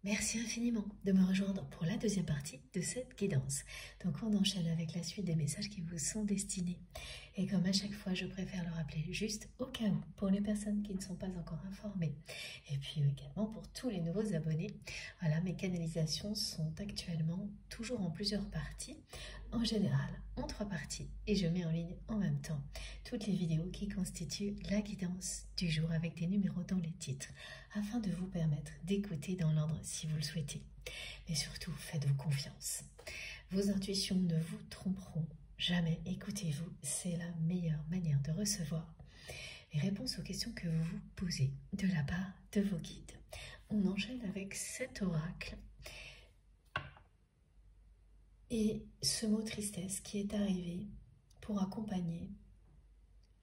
Merci infiniment de me rejoindre pour la deuxième partie de cette guidance. Donc on enchaîne avec la suite des messages qui vous sont destinés. Et comme à chaque fois, je préfère le rappeler juste au cas où, pour les personnes qui ne sont pas encore informées. Et puis également pour tous les nouveaux abonnés. Voilà, mes canalisations sont actuellement toujours en plusieurs parties. En général, en 3 parties. Et je mets en ligne en même temps toutes les vidéos qui constituent la guidance du jour avec des numéros dans les titres, afin de vous permettre d'écouter dans l'ordre si vous le souhaitez. Mais surtout, faites-vous confiance. Vos intuitions ne vous tromperont jamais. Écoutez-vous, c'est la meilleure manière de recevoir les réponses aux questions que vous vous posez de la part de vos guides. On enchaîne avec cet oracle et ce mot tristesse qui est arrivé pour accompagner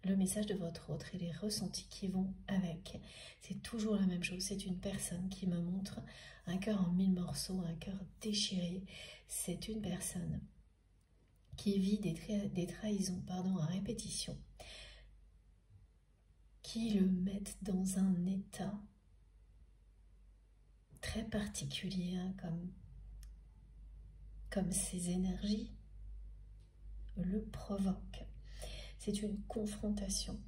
le message de votre autre et les ressentis qui vont avec. C'est toujours la même chose, c'est une personne qui me montre un cœur en 1000 morceaux, un cœur déchiré. C'est une personne qui vit des trahisons à répétition, qui le mettent dans un état très particulier, comme ces énergies le provoquent. C'est une confrontation.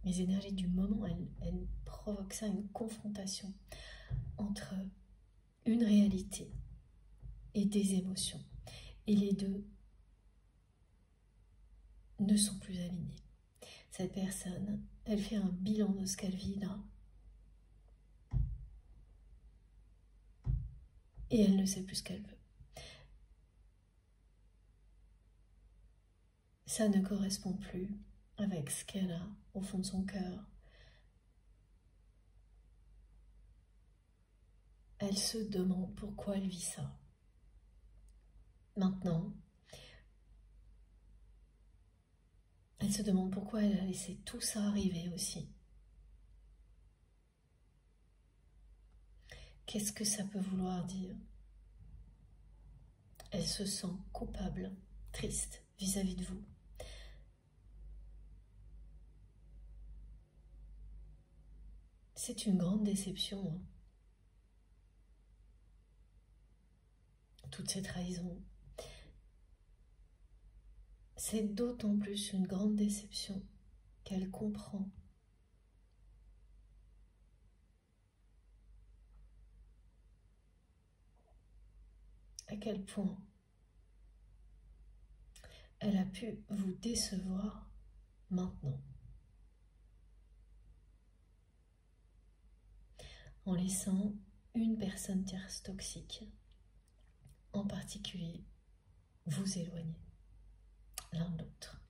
Les énergies du moment, elles provoquent ça, une confrontation entre une réalité et des émotions. Et les deux ne sont plus alignés. Cette personne, elle fait un bilan de ce qu'elle vit là. Et elle ne sait plus ce qu'elle veut. Ça ne correspond plus avec ce qu'elle a au fond de son cœur. Elle se demande pourquoi elle vit ça. Maintenant, elle se demande pourquoi elle a laissé tout ça arriver aussi. Qu'est-ce que ça peut vouloir dire? Elle se sent coupable, triste vis-à-vis de vous. C'est une grande déception, toutes ces trahisons. C'est d'autant plus une grande déception qu'elle comprend à quel point elle a pu vous décevoir maintenant, en laissant une personne tierce toxique, en particulier, vous éloigner l'un de l'autre.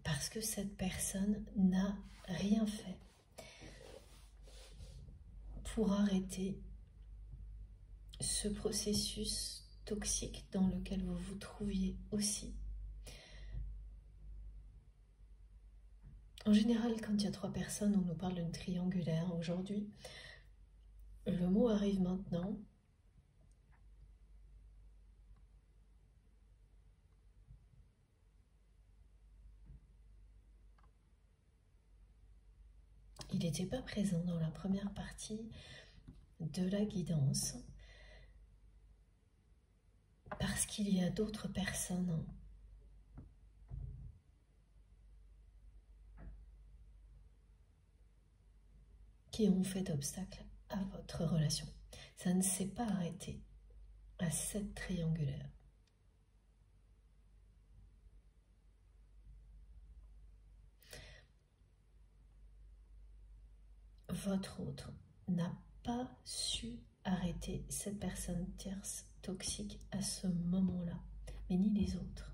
Parce que cette personne n'a rien fait pour arrêter ce processus toxique dans lequel vous vous trouviez aussi. En général, quand il y a 3 personnes, on nous parle d'une triangulaire. Aujourd'hui, le mot arrive maintenant. Il n'était pas présent dans la première partie de la guidance parce qu'il y a d'autres personnes qui ont fait obstacle à votre relation. Ça ne s'est pas arrêté à cette triangulaire. Votre autre n'a pas su arrêter cette personne tierce toxique à ce moment-là, mais ni les autres.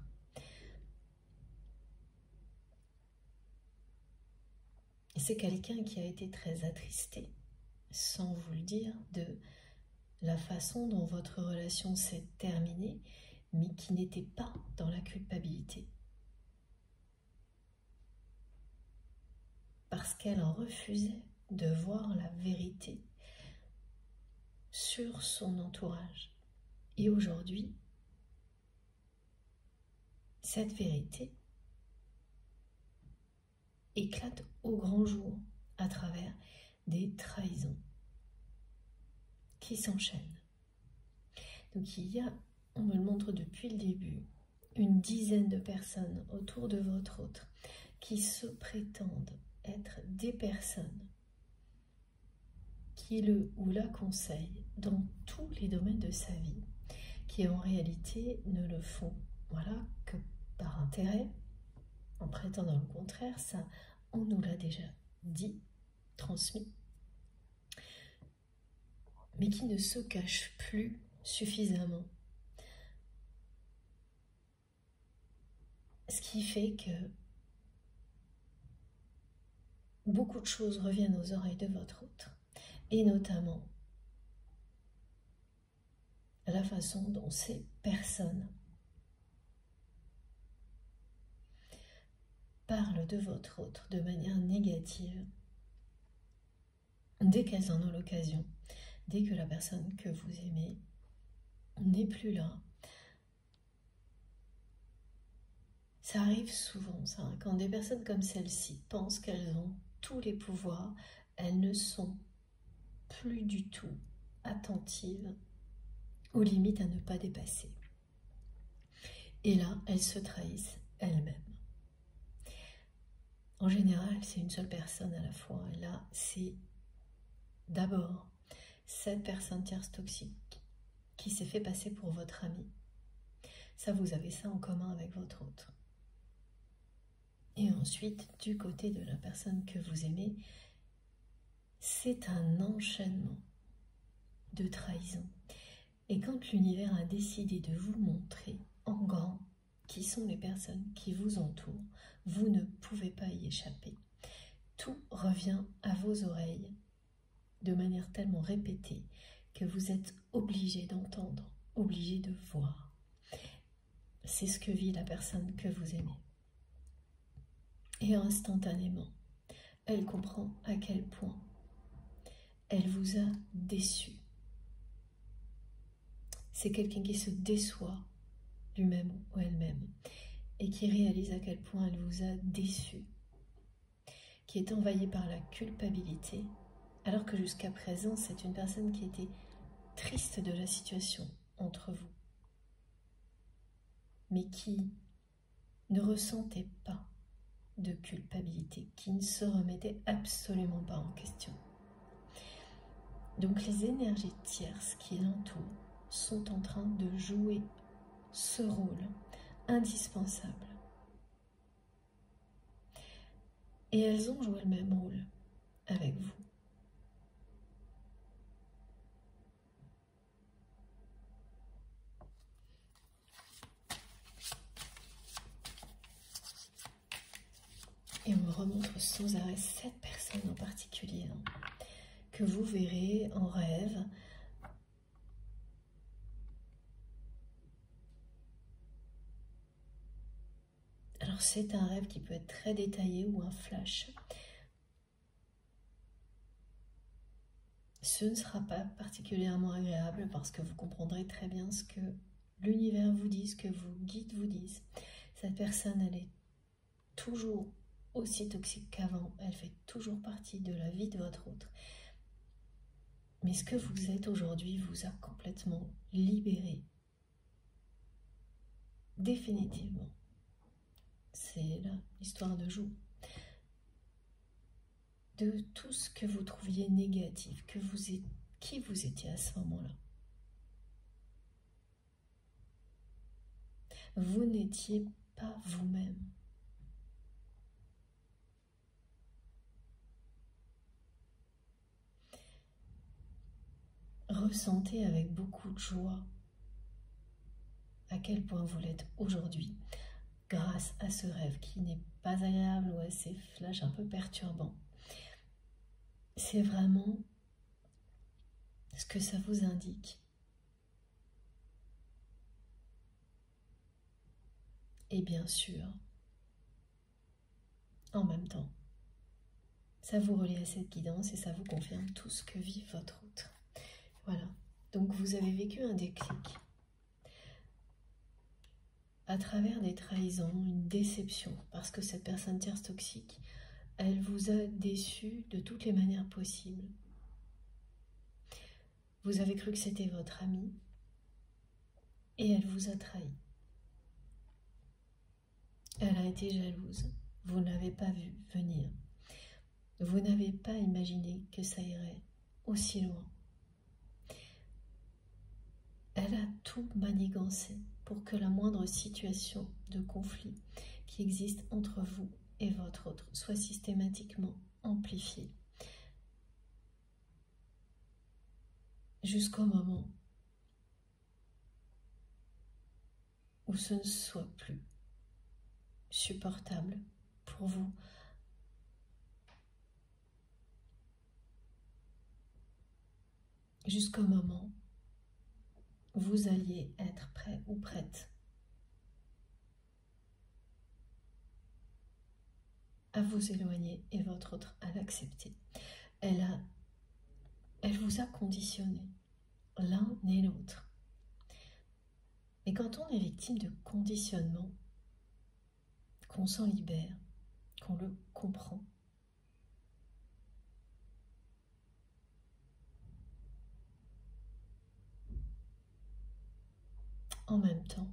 C'est quelqu'un qui a été très attristé, sans vous le dire, de la façon dont votre relation s'est terminée, mais qui n'était pas dans la culpabilité. Parce qu'elle en refusait de voir la vérité sur son entourage. Et aujourd'hui, cette vérité éclate au grand jour à travers des trahisons qui s'enchaînent. Donc il y a, on me le montre depuis le début, une dizaine de personnes autour de votre autre qui se prétendent être des personnes qui le ou la conseillent dans tous les domaines de sa vie, qui en réalité ne le font, voilà, que par intérêt, en prétendant le contraire. Ça, on nous l'a déjà dit, transmis, mais qui ne se cachent plus suffisamment. Ce qui fait que beaucoup de choses reviennent aux oreilles de votre autre, et notamment la façon dont ces personnes parlent de votre autre de manière négative dès qu'elles en ont l'occasion, dès que la personne que vous aimez n'est plus là. Ça arrive souvent, ça, hein, quand des personnes comme celle-ci pensent qu'elles ont tous les pouvoirs, elles ne sont plus du tout attentives aux limites à ne pas dépasser. Et là, elles se trahissent elles-mêmes. En général, c'est une seule personne à la fois. Et là, c'est d'abord cette personne tierce toxique qui s'est fait passer pour votre ami. Ça, vous avez ça en commun avec votre autre. Et ensuite, du côté de la personne que vous aimez, c'est un enchaînement de trahison. Et quand l'univers a décidé de vous montrer en grand qui sont les personnes qui vous entourent, vous ne pouvez pas y échapper. Tout revient à vos oreilles de manière tellement répétée que vous êtes obligé d'entendre, obligé de voir. C'est ce que vit la personne que vous aimez. Et instantanément, elle comprend à quel point elle vous a déçu. C'est quelqu'un qui se déçoit lui-même ou elle-même et qui réalise à quel point elle vous a déçu, qui est envahie par la culpabilité, alors que jusqu'à présent, c'est une personne qui était triste de la situation entre vous, mais qui ne ressentait pas de culpabilité, qui ne se remettait absolument pas en question. Donc les énergies tierces qui l'entourent sont en train de jouer ce rôle indispensable. Et elles ont joué le même rôle avec vous. Et on me remontre sans arrêt cette personne en particulier, hein, que vous verrez en rêve. Alors c'est un rêve qui peut être très détaillé ou un flash. Ce ne sera pas particulièrement agréable parce que vous comprendrez très bien ce que l'univers vous dit, ce que vos guides vous disent. Cette personne, elle est toujours aussi toxique qu'avant, elle fait toujours partie de la vie de votre autre. Mais ce que vous êtes aujourd'hui vous a complètement libéré. Définitivement. C'est là l'histoire de jour. De tout ce que vous trouviez négatif, qui vous étiez à ce moment-là. Vous n'étiez pas vous-même. Ressentez avec beaucoup de joie à quel point vous l'êtes aujourd'hui grâce à ce rêve qui n'est pas agréable ou à ces flashs un peu perturbants. C'est vraiment ce que ça vous indique. Et bien sûr, en même temps, ça vous relie à cette guidance et ça vous confirme tout ce que vit votre autre. Voilà, donc vous avez vécu un déclic à travers des trahisons, une déception, parce que cette personne tierce toxique Elle vous a déçu de toutes les manières possibles. Vous avez cru que c'était votre amie et elle vous a trahi. Elle a été jalouse. Vous ne l'avez pas vu venir. Vous n'avez pas imaginé que ça irait aussi loin. Elle a tout manigancé pour que la moindre situation de conflit qui existe entre vous et votre autre soit systématiquement amplifiée. Jusqu'au moment où ce ne soit plus supportable pour vous. Jusqu'au moment où vous alliez être prêt ou prête à vous éloigner et votre autre à l'accepter. Elle vous a conditionné, l'un et l'autre. Et quand on est victime de conditionnement, qu'on s'en libère, qu'on le comprend, en même temps,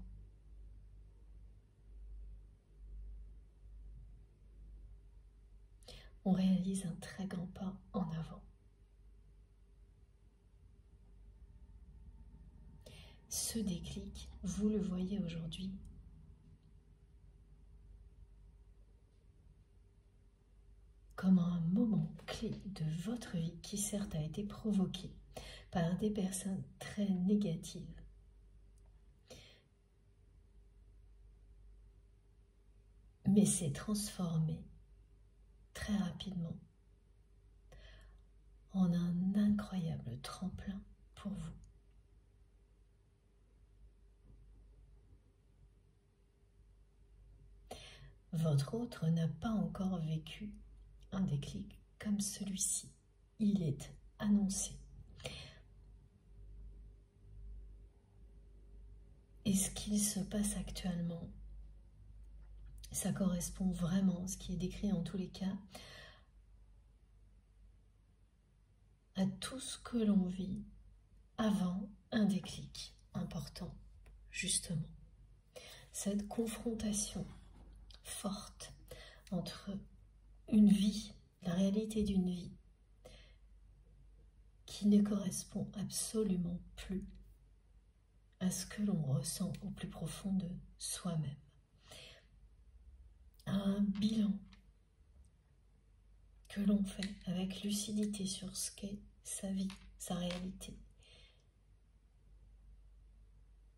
on réalise un très grand pas en avant. Ce déclic, vous le voyez aujourd'hui, comme un moment clé de votre vie qui certes a été provoqué par des personnes très négatives. Mais s'est transformé très rapidement en un incroyable tremplin pour vous. Votre autre n'a pas encore vécu un déclic comme celui-ci. Il est annoncé. Et ce qu'il se passe actuellement, ça correspond vraiment, ce qui est décrit en tous les cas, à tout ce que l'on vit avant un déclic important, justement. Cette confrontation forte entre une vie, la réalité d'une vie, qui ne correspond absolument plus à ce que l'on ressent au plus profond de soi-même. Un bilan que l'on fait avec lucidité sur ce qu'est sa vie, sa réalité,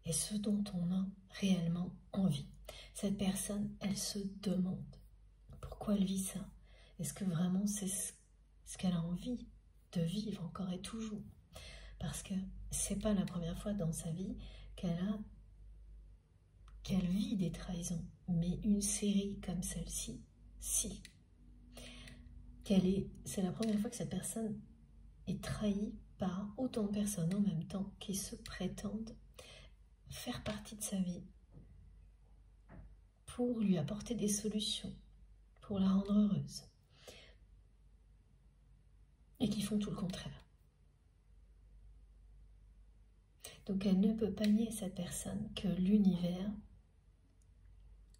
et ce dont on a réellement envie. Cette personne, elle se demande pourquoi elle vit ça. Est-ce que vraiment c'est ce qu'elle a envie de vivre encore et toujours? Parce que c'est pas la première fois dans sa vie qu'elle vit des trahisons, mais une série comme celle-ci, si. C'est la première fois que cette personne est trahie par autant de personnes en même temps qui se prétendent faire partie de sa vie pour lui apporter des solutions, pour la rendre heureuse, et qui font tout le contraire. Donc elle ne peut pas nier, cette personne, que l'univers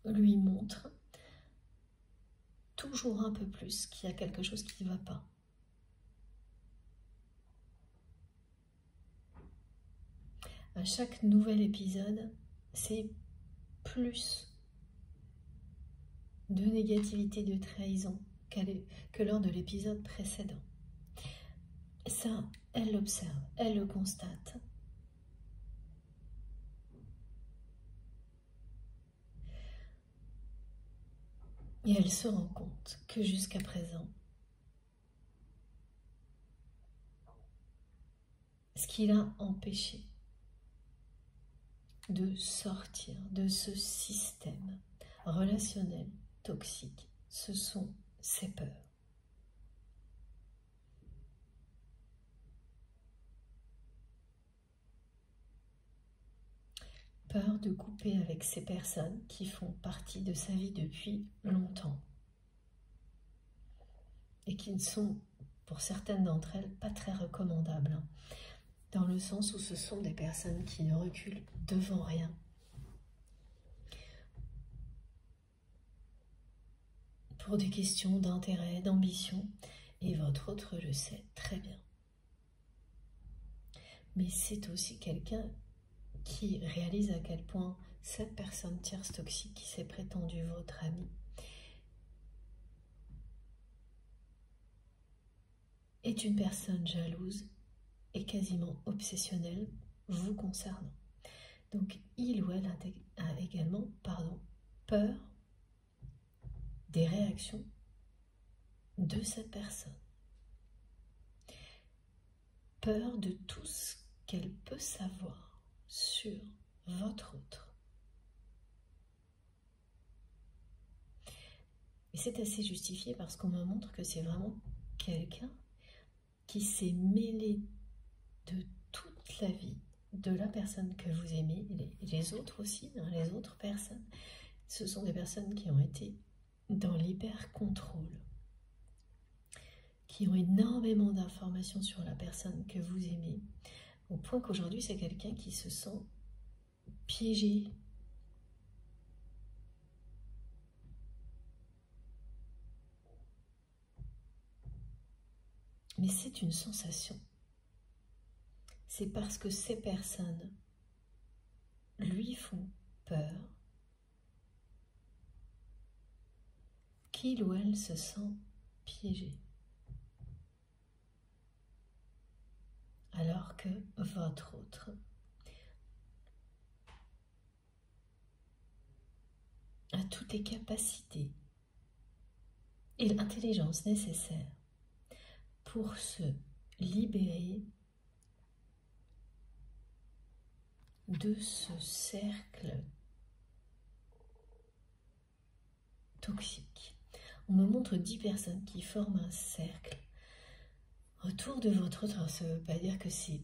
lui montre toujours un peu plus qu'il y a quelque chose qui ne va pas. À chaque nouvel épisode, c'est plus de négativité, de trahison que lors de l'épisode précédent. Ça, elle l'observe, elle le constate. Et elle se rend compte que jusqu'à présent, ce qui l'a empêché de sortir de ce système relationnel toxique, ce sont ses peurs. Peur de couper avec ces personnes qui font partie de sa vie depuis longtemps. et qui ne sont, pour certaines d'entre elles, pas très recommandables, hein, dans le sens où ce sont des personnes qui ne reculent devant rien. Pour des questions d'intérêt, d'ambition, et votre autre le sait très bien. Mais c'est aussi quelqu'un qui réalise à quel point cette personne tierce toxique qui s'est prétendue votre ami est une personne jalouse et quasiment obsessionnelle vous concernant. Donc il ou elle a également peur des réactions de cette personne. Peur de tout ce qu'elle peut savoir sur votre autre. Et c'est assez justifié parce qu'on me montre que c'est vraiment quelqu'un qui s'est mêlé de toute la vie de la personne que vous aimez, les autres aussi, hein, les autres personnes. Ce sont des personnes qui ont été dans l'hyper-contrôle, qui ont énormément d'informations sur la personne que vous aimez, au point qu'aujourd'hui c'est quelqu'un qui se sent piégé. Mais c'est une sensation. C'est parce que ces personnes lui font peur qu'il ou elle se sent piégé. Alors que votre autre a toutes les capacités et l'intelligence nécessaires pour se libérer de ce cercle toxique. On me montre 10 personnes qui forment un cercle autour de votre autre. Alors, ça ne veut pas dire que c'est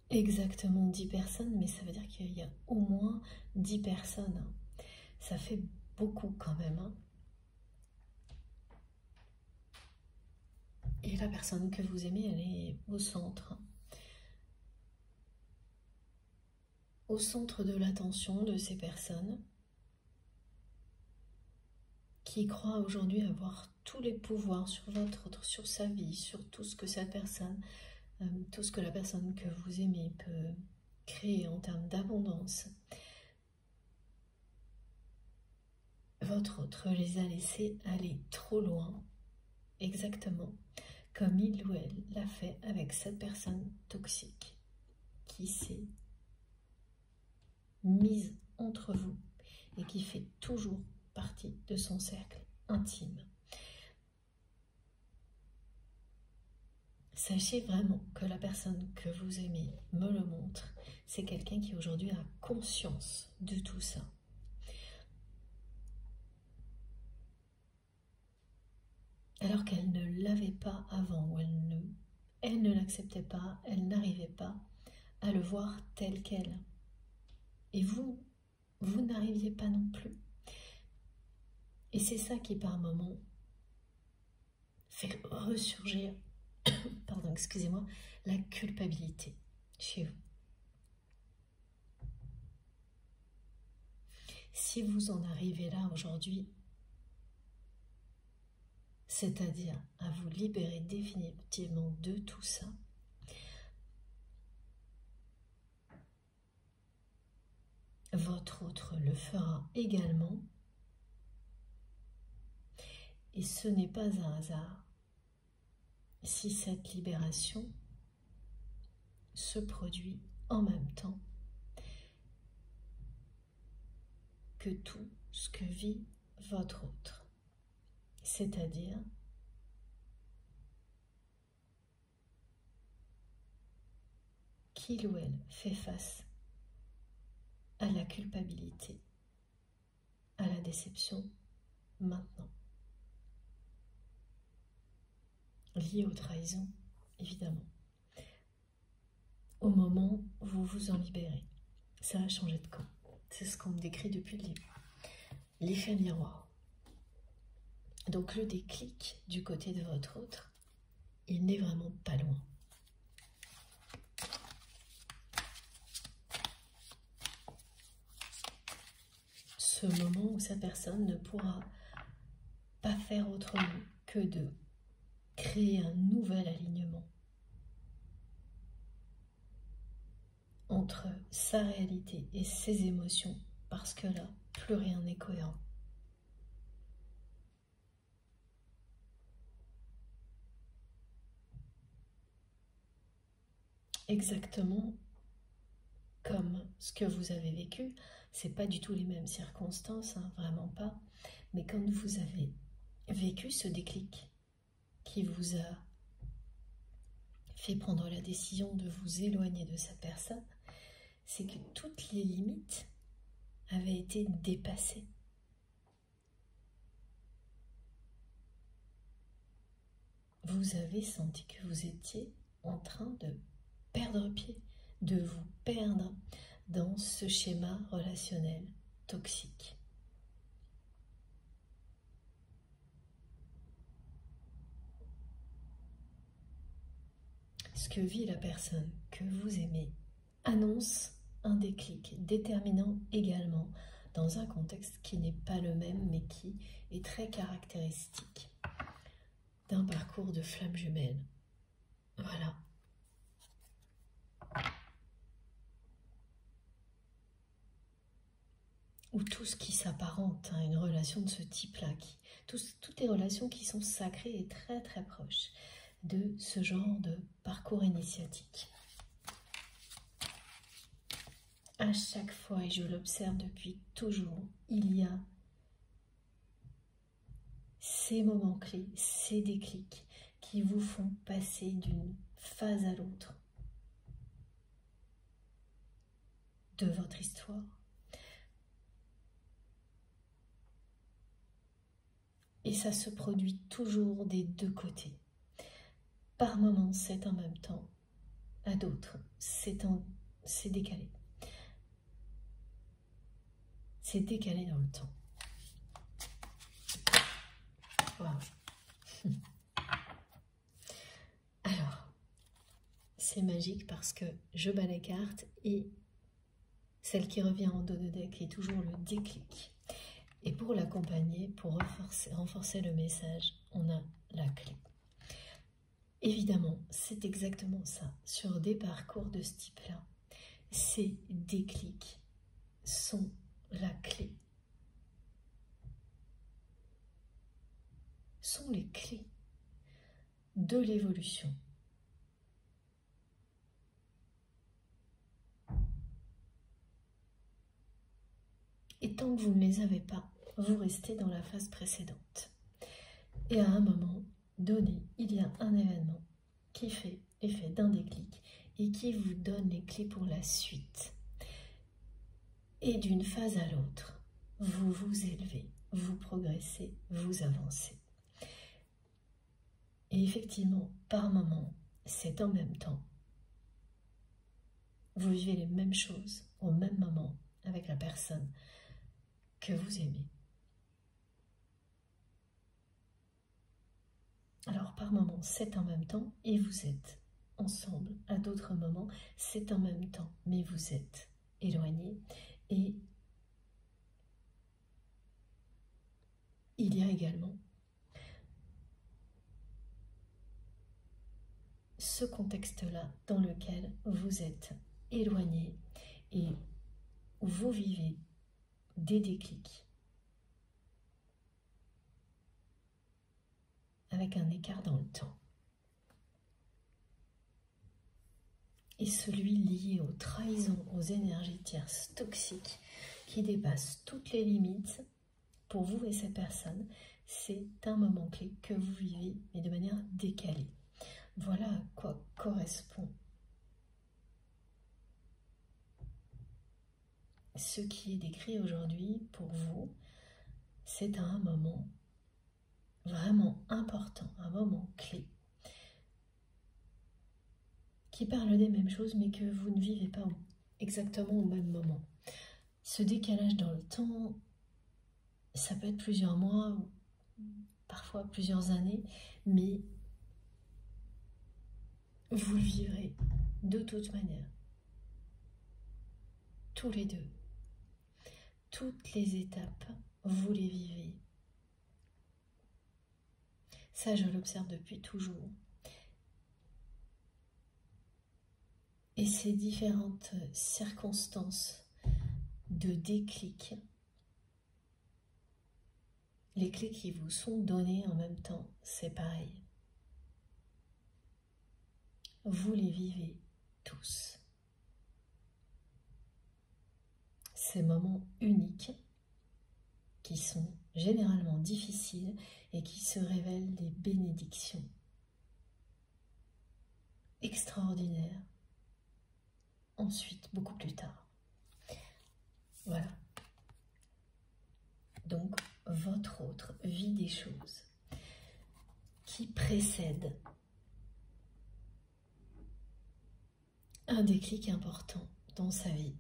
exactement 10 personnes, mais ça veut dire qu'il y a au moins 10 personnes. Ça fait beaucoup quand même. Hein. Et la personne que vous aimez, elle est au centre. Au centre de l'attention de ces personnes qui croient aujourd'hui avoir tous les pouvoirs sur votre autre, sur sa vie, sur tout ce que cette personne, tout ce que la personne que vous aimez peut créer en termes d'abondance. Votre autre les a laissés aller trop loin, exactement comme il ou elle l'a fait avec cette personne toxique qui s'est mise entre vous et qui fait toujours partie de son cercle intime. Sachez vraiment que la personne que vous aimez me le montre, c'est quelqu'un qui aujourd'hui a conscience de tout ça. Alors qu'elle ne l'avait pas avant, ou elle ne l'acceptait pas, elle n'arrivait pas à le voir tel quel. Et vous n'arriviez pas non plus. Et c'est ça qui, par moments, fait ressurgir, pardon, excusez-moi, la culpabilité chez vous. Si vous en arrivez là aujourd'hui, c'est-à-dire à vous libérer définitivement de tout ça, votre autre le fera également. Et ce n'est pas un hasard si cette libération se produit en même temps que tout ce que vit votre autre. C'est-à-dire qu'il ou elle fait face à la culpabilité, à la déception maintenant. Liée aux trahisons, évidemment. Au moment où vous vous en libérez, ça a changé de camp. C'est ce qu'on me décrit depuis le début. L'effet miroir. Donc le déclic du côté de votre autre, il n'est vraiment pas loin. Ce moment où sa personne ne pourra pas faire autrement que de créer un nouvel alignement entre sa réalité et ses émotions, parce que là, plus rien n'est cohérent. Exactement comme ce que vous avez vécu, c'est pas du tout les mêmes circonstances, hein, vraiment pas, mais quand vous avez vécu ce déclic qui vous a fait prendre la décision de vous éloigner de sa personne, c'est que toutes les limites avaient été dépassées. Vous avez senti que vous étiez en train de perdre pied, de vous perdre dans ce schéma relationnel toxique. Ce que vit la personne que vous aimez annonce un déclic déterminant également dans un contexte qui n'est pas le même mais qui est très caractéristique d'un parcours de flamme jumelle. Voilà. Ou tout ce qui s'apparente à une relation de ce type-là, toutes les relations qui sont sacrées et très très proches de ce genre de parcours initiatique. À chaque fois, et je l'observe depuis toujours, il y a ces moments clés, ces déclics qui vous font passer d'une phase à l'autre de votre histoire. Et ça se produit toujours des deux côtés. Par moments, c'est en même temps. À d'autres, c'est décalé. C'est décalé dans le temps. Wow. Alors, c'est magique parce que je bats les cartes et celle qui revient en dos de deck est toujours le déclic. Et pour l'accompagner, pour renforcer le message, on a la clé. Évidemment, c'est exactement ça. Sur des parcours de ce type-là, ces déclics sont la clé. Sont les clés de l'évolution. Et tant que vous ne les avez pas, vous restez dans la phase précédente. Et à un moment donné, il y a un événement qui fait l'effet d'un déclic et qui vous donne les clés pour la suite. Et d'une phase à l'autre, vous vous élevez, vous progressez, vous avancez. Et effectivement, par moment, c'est en même temps. Vous vivez les mêmes choses au même moment avec la personne que vous aimez. Alors par moments, c'est en même temps et vous êtes ensemble. À d'autres moments, c'est en même temps, mais vous êtes éloignés. Et il y a également ce contexte-là dans lequel vous êtes éloignés et où vous vivez des déclics avec un écart dans le temps. Et celui lié aux trahisons, aux énergies tierces toxiques qui dépassent toutes les limites pour vous et cette personne, c'est un moment clé que vous vivez, mais de manière décalée. Voilà à quoi correspond ce qui est décrit aujourd'hui pour vous. C'est un moment vraiment important, un moment clé, qui parle des mêmes choses, mais que vous ne vivez pas exactement au même moment. Ce décalage dans le temps, ça peut être plusieurs mois, parfois plusieurs années, mais vous le vivrez de toute manière, tous les deux. Toutes les étapes, vous les vivez. Ça, je l'observe depuis toujours. Et ces différentes circonstances de déclic, les clés qui vous sont données en même temps, c'est pareil. Vous les vivez tous. Ces moments uniques qui sont généralement difficiles et qui se révèlent des bénédictions extraordinaires ensuite, beaucoup plus tard. Voilà. Donc, votre autre vit des choses qui précèdent un déclic important dans sa vie.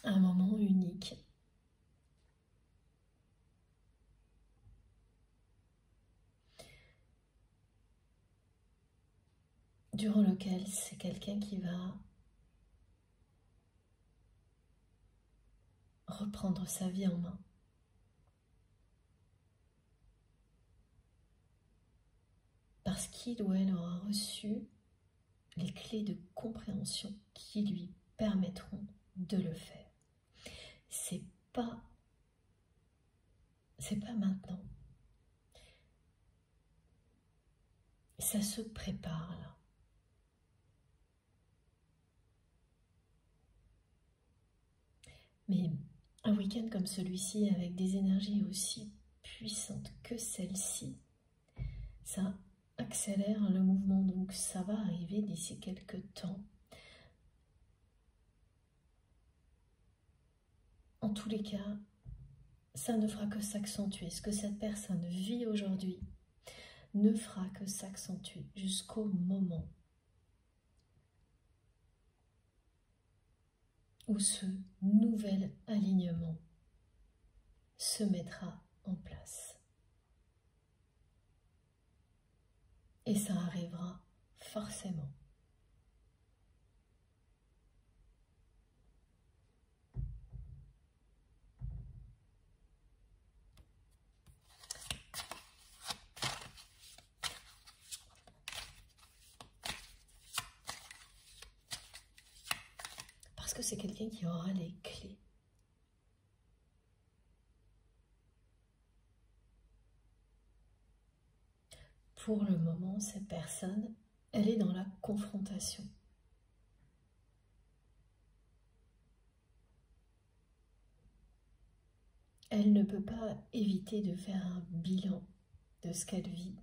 Un moment unique. Durant lequel c'est quelqu'un qui va reprendre sa vie en main. Parce qu'il ou elle aura reçu les clés de compréhension qui lui permettront de le faire. C'est pas maintenant. Ça se prépare là. Mais un week-end comme celui-ci, avec des énergies aussi puissantes que celle-ci, ça accélère le mouvement, donc ça va arriver d'ici quelques temps. En tous les cas, ça ne fera que s'accentuer. Ce que cette personne vit aujourd'hui ne fera que s'accentuer jusqu'au moment où ce nouvel alignement se mettra en place. Et ça arrivera forcément. Parce que c'est quelqu'un qui aura les clés. Pour le moment, cette personne, elle est dans la confrontation. Elle ne peut pas éviter de faire un bilan de ce qu'elle vit.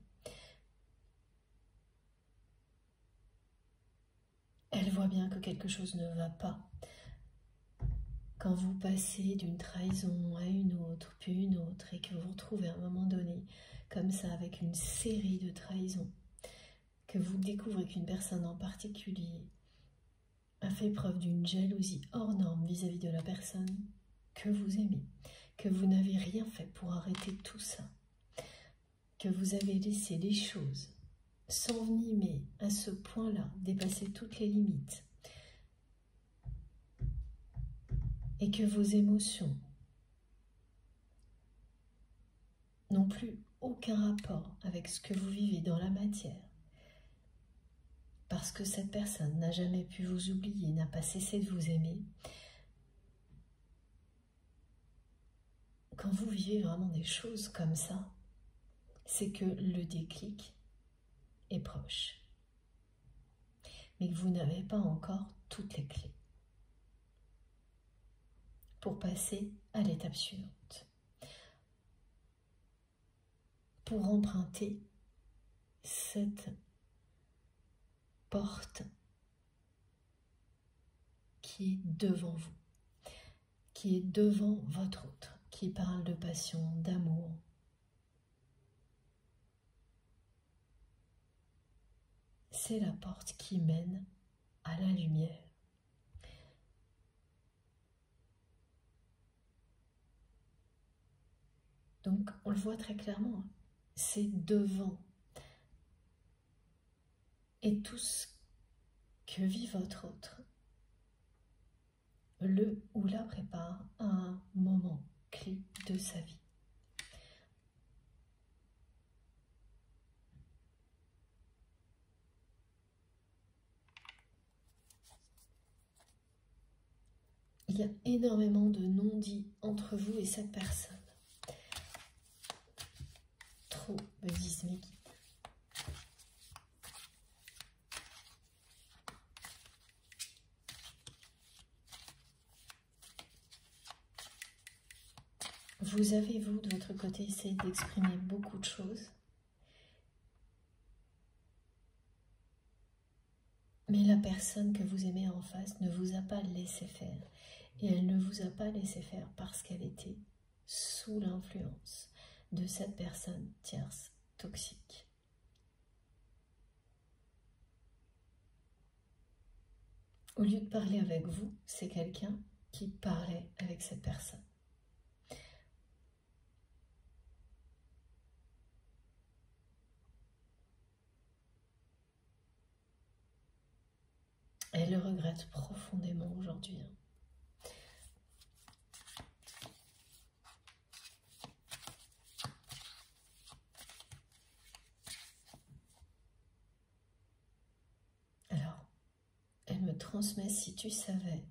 Elle voit bien que quelque chose ne va pas. Quand vous passez d'une trahison à une autre, puis une autre, et que vous vous retrouvez à un moment donné, comme ça, avec une série de trahisons, que vous découvrez qu'une personne en particulier a fait preuve d'une jalousie hors norme vis-à-vis de la personne que vous aimez, que vous n'avez rien fait pour arrêter tout ça, que vous avez laissé les choses s'envenimer à ce point-là, dépasser toutes les limites, et que vos émotions n'ont plus aucun rapport avec ce que vous vivez dans la matière, parce que cette personne n'a jamais pu vous oublier, n'a pas cessé de vous aimer. Quand vous vivez vraiment des choses comme ça, c'est que le déclic est proche, mais que vous n'avez pas encore toutes les clés pour passer à l'étape suivante, pour emprunter cette porte qui est devant vous, qui est devant votre autre, qui parle de passion, d'amour. C'est la porte qui mène à la lumière. Donc, on le voit très clairement, c'est devant. Et tout ce que vit votre autre, le ou la prépare à un moment clé de sa vie. Il y a énormément de non-dits entre vous et cette personne. Trop, me disent mes guides. Vous avez, vous, de votre côté, essayé d'exprimer beaucoup de choses. Mais la personne que vous aimez en face ne vous a pas laissé faire. Et elle ne vous a pas laissé faire parce qu'elle était sous l'influence de cette personne tierce toxique. Au lieu de parler avec vous, c'est quelqu'un qui parlait avec cette personne. Elle le regrette profondément aujourd'hui. Alors, elle me transmet, si tu savais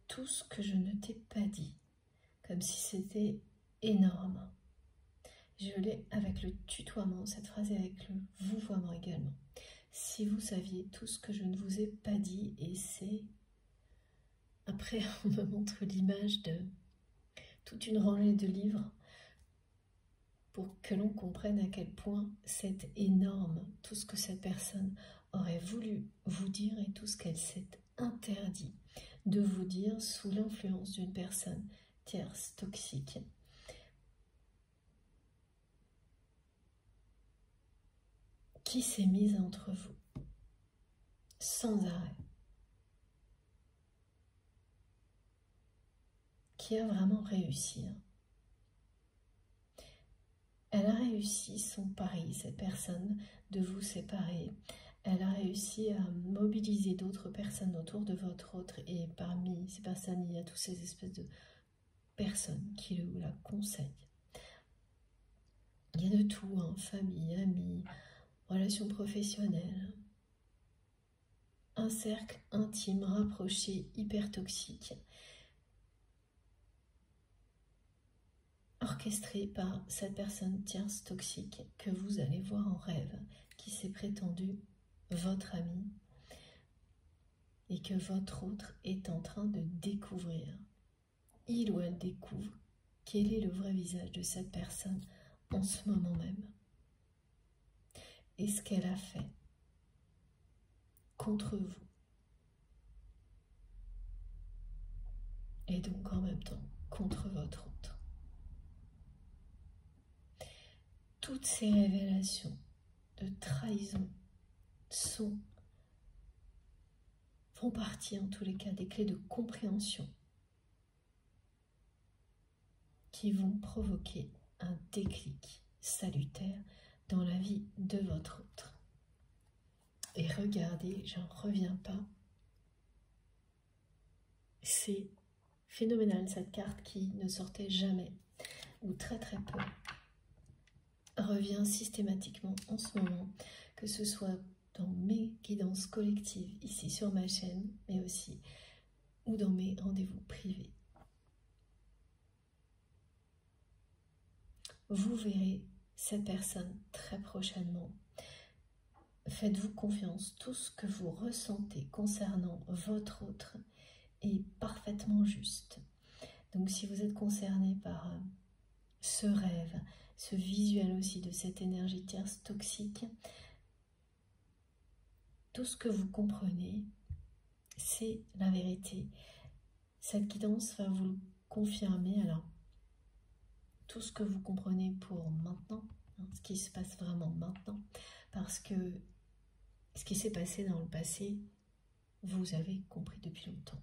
tout ce que je ne t'ai pas dit, comme si c'était énorme. Je l'ai avec le tutoiement, cette phrase est avec le vouvoiement également. Si vous saviez tout ce que je ne vous ai pas dit, et c'est... Après, on me montre l'image de toute une rangée de livres pour que l'on comprenne à quel point c'est énorme tout ce que cette personne aurait voulu vous dire et tout ce qu'elle s'est interdit de vous dire sous l'influence d'une personne tierce toxique. Qui s'est mise entre vous sans arrêt, qui a vraiment réussi. Elle a réussi son pari, cette personne, de vous séparer. Elle a réussi à mobiliser d'autres personnes autour de votre autre, et parmi ces personnes, il y a toutes ces espèces de personnes qui le ou la conseillent. Il y a de tout, hein, famille, amis, relations professionnelles, un cercle intime, rapproché, hyper toxique, orchestré par cette personne tierce toxique que vous allez voir en rêve, qui s'est prétendu votre ami et que votre autre est en train de découvrir. Il ou elle découvre quel est le vrai visage de cette personne en ce moment même. Et ce qu'elle a fait contre vous. Et donc en même temps contre votre autre. Toutes ces révélations de trahison font partie en tous les cas des clés de compréhension qui vont provoquer un déclic salutaire dans la vie de votre autre. Et regardez, j'en reviens pas, c'est phénoménal cette carte qui ne sortait jamais, ou très très peu, revient systématiquement en ce moment, que ce soit dans mes guidances collectives ici sur ma chaîne, mais aussi ou dans mes rendez-vous privés. Vous verrez cette personne très prochainement. Faites-vous confiance, tout ce que vous ressentez concernant votre autre est parfaitement juste. Donc si vous êtes concerné par ce rêve, ce visuel aussi de cette énergie tierce toxique, tout ce que vous comprenez, c'est la vérité. Cette guidance va vous le confirmer. Alors, tout ce que vous comprenez pour maintenant, hein, ce qui se passe vraiment maintenant, parce que ce qui s'est passé dans le passé, vous avez compris depuis longtemps.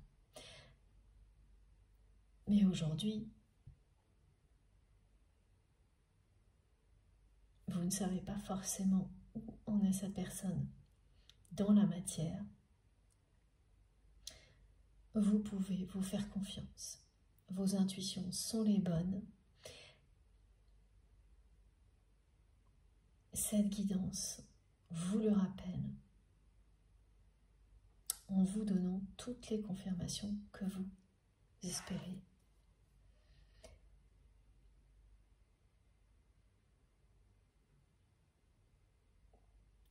Mais aujourd'hui, ne savez pas forcément où en est cette personne dans la matière, vous pouvez vous faire confiance. Vos intuitions sont les bonnes. Cette guidance vous le rappelle en vous donnant toutes les confirmations que vous espérez.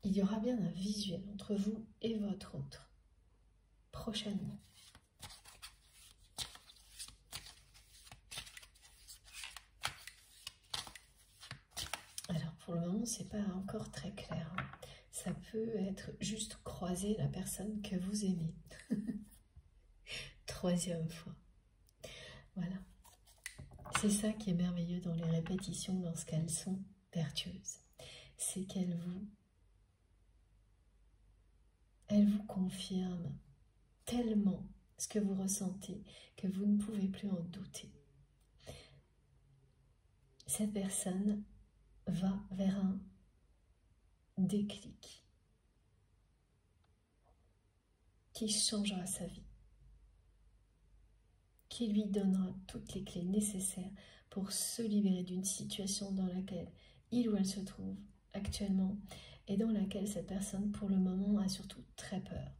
Il y aura bien un visuel entre vous et votre autre prochainement. Alors pour le moment, c'est pas encore très clair. Ça peut être juste croiser la personne que vous aimez. Troisième fois. Voilà. C'est ça qui est merveilleux dans les répétitions lorsqu'elles sont vertueuses. C'est qu'elles vous confirment tellement ce que vous ressentez que vous ne pouvez plus en douter. Cette personne va vers un déclic qui changera sa vie, qui lui donnera toutes les clés nécessaires pour se libérer d'une situation dans laquelle il ou elle se trouve actuellement et dans laquelle cette personne pour le moment a surtout très peur.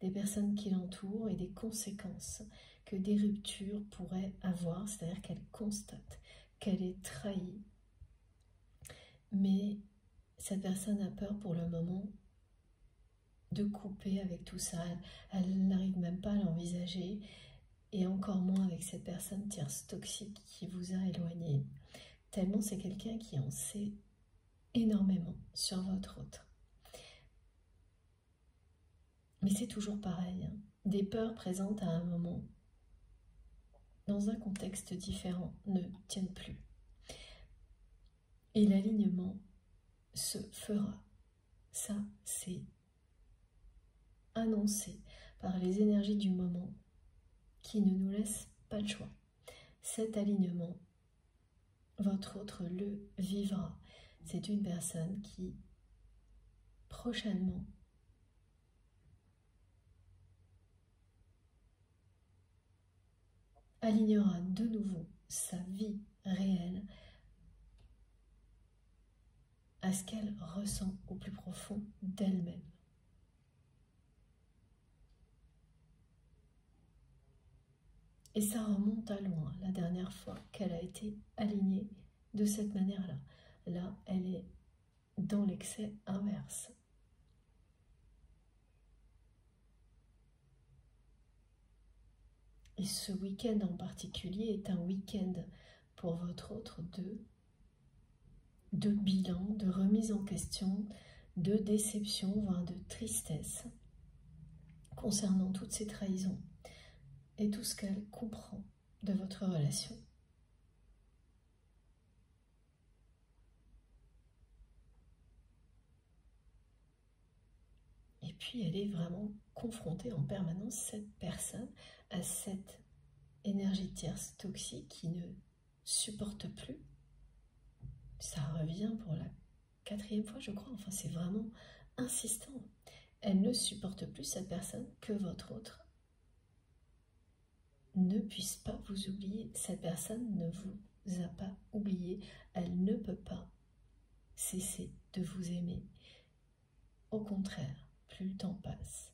Des personnes qui l'entourent et des conséquences que des ruptures pourraient avoir, c'est-à-dire qu'elle constate qu'elle est trahie. Mais cette personne a peur pour le moment de couper avec tout ça. Elle n'arrive même pas à l'envisager, et encore moins avec cette personne tierce toxique qui vous a éloigné. Tellement c'est quelqu'un qui en sait énormément sur votre autre. Mais c'est toujours pareil, hein. Des peurs présentes à un moment, dans un contexte différent, ne tiennent plus. Et l'alignement se fera. Ça, c'est annoncé par les énergies du moment qui ne nous laissent pas le choix. Cet alignement, votre autre le vivra. C'est une personne qui, prochainement, alignera de nouveau sa vie réelle à ce qu'elle ressent au plus profond d'elle-même. Et ça remonte à loin, la dernière fois qu'elle a été alignée de cette manière-là. Là, elle est dans l'excès inverse. Et ce week-end en particulier est un week-end pour votre autre de bilan, de remise en question, de déception, voire de tristesse concernant toutes ces trahisons et tout ce qu'elle comprend de votre relation. Et puis elle est vraiment confrontée en permanence, cette personne, à cette énergie tierce toxique qui ne supporte plus. Ça revient pour la 4e fois, je crois. Enfin, c'est vraiment insistant. Elle ne supporte plus cette personne que votre autre ne puisse pas vous oublier. Cette personne ne vous a pas oublié. Elle ne peut pas cesser de vous aimer. Au contraire, plus le temps passe,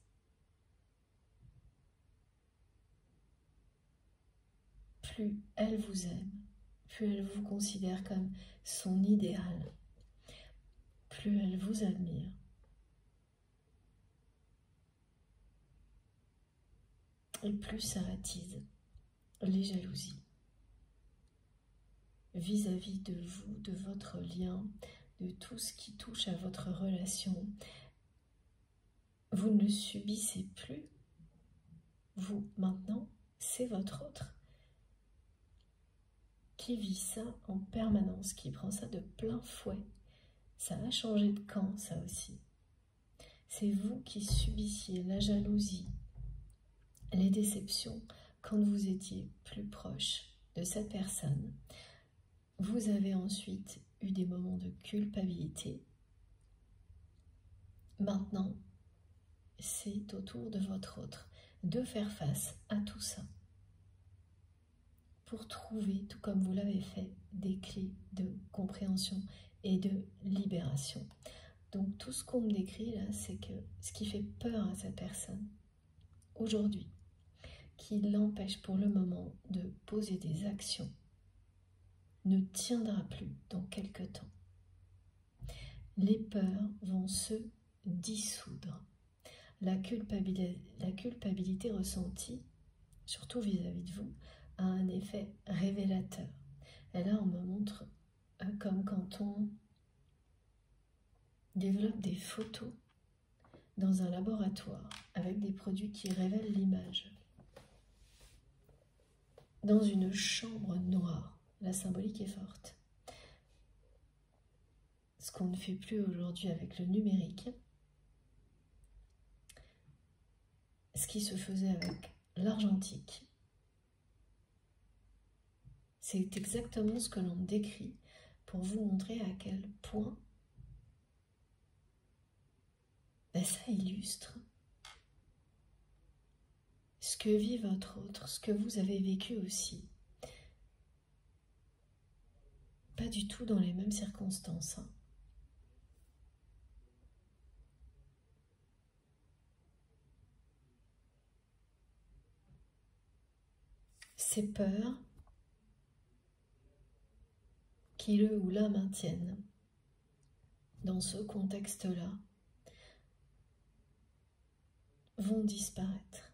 plus elle vous aime, plus elle vous considère comme son idéal, plus elle vous admire. Et plus ça attise les jalousies vis-à-vis de vous, de votre lien, de tout ce qui touche à votre relation. Vous ne subissez plus. Vous, maintenant, c'est votre autre qui vit ça en permanence, qui prend ça de plein fouet. Ça a changé de camp, ça aussi. C'est vous qui subissiez la jalousie, les déceptions, quand vous étiez plus proche de cette personne. Vous avez ensuite eu des moments de culpabilité. Maintenant, c'est au tour de votre autre de faire face à tout ça pour trouver, tout comme vous l'avez fait, des clés de compréhension et de libération. Donc tout ce qu'on me décrit là, c'est que ce qui fait peur à cette personne aujourd'hui, qui l'empêche pour le moment de poser des actions, ne tiendra plus dans quelque temps. Les peurs vont se dissoudre. La culpabilité ressentie, surtout vis-à-vis de vous, a un effet révélateur. Et là, on me montre comme quand on développe des photos dans un laboratoire avec des produits qui révèlent l'image. Dans une chambre noire, la symbolique est forte. Ce qu'on ne fait plus aujourd'hui avec le numérique, ce qui se faisait avec l'argentique, c'est exactement ce que l'on décrit pour vous montrer à quel point ça illustre ce que vit votre autre, ce que vous avez vécu aussi. Pas du tout dans les mêmes circonstances. Ces peurs qui le ou la maintiennent dans ce contexte-là vont disparaître.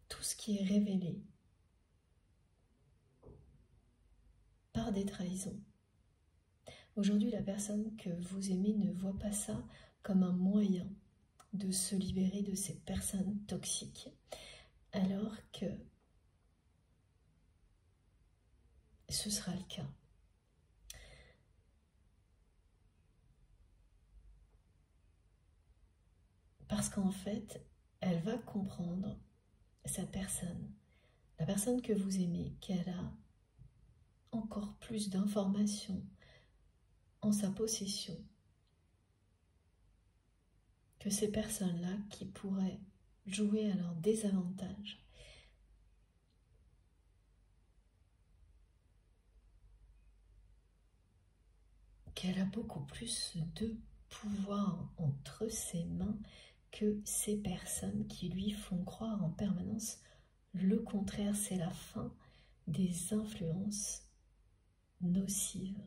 Tout ce qui est révélé par des trahisons. Aujourd'hui, la personne que vous aimez ne voit pas ça comme un moyen de se libérer de ces personnes toxiques, alors que ce sera le cas. Parce qu'en fait, elle va comprendre, cette personne, la personne que vous aimez, qu'elle a encore plus d'informations en sa possession que ces personnes-là qui pourraient jouer à leur désavantage. Qu'elle a beaucoup plus de pouvoir entre ses mains que ces personnes qui lui font croire en permanence le contraire. C'est la fin des influences nocives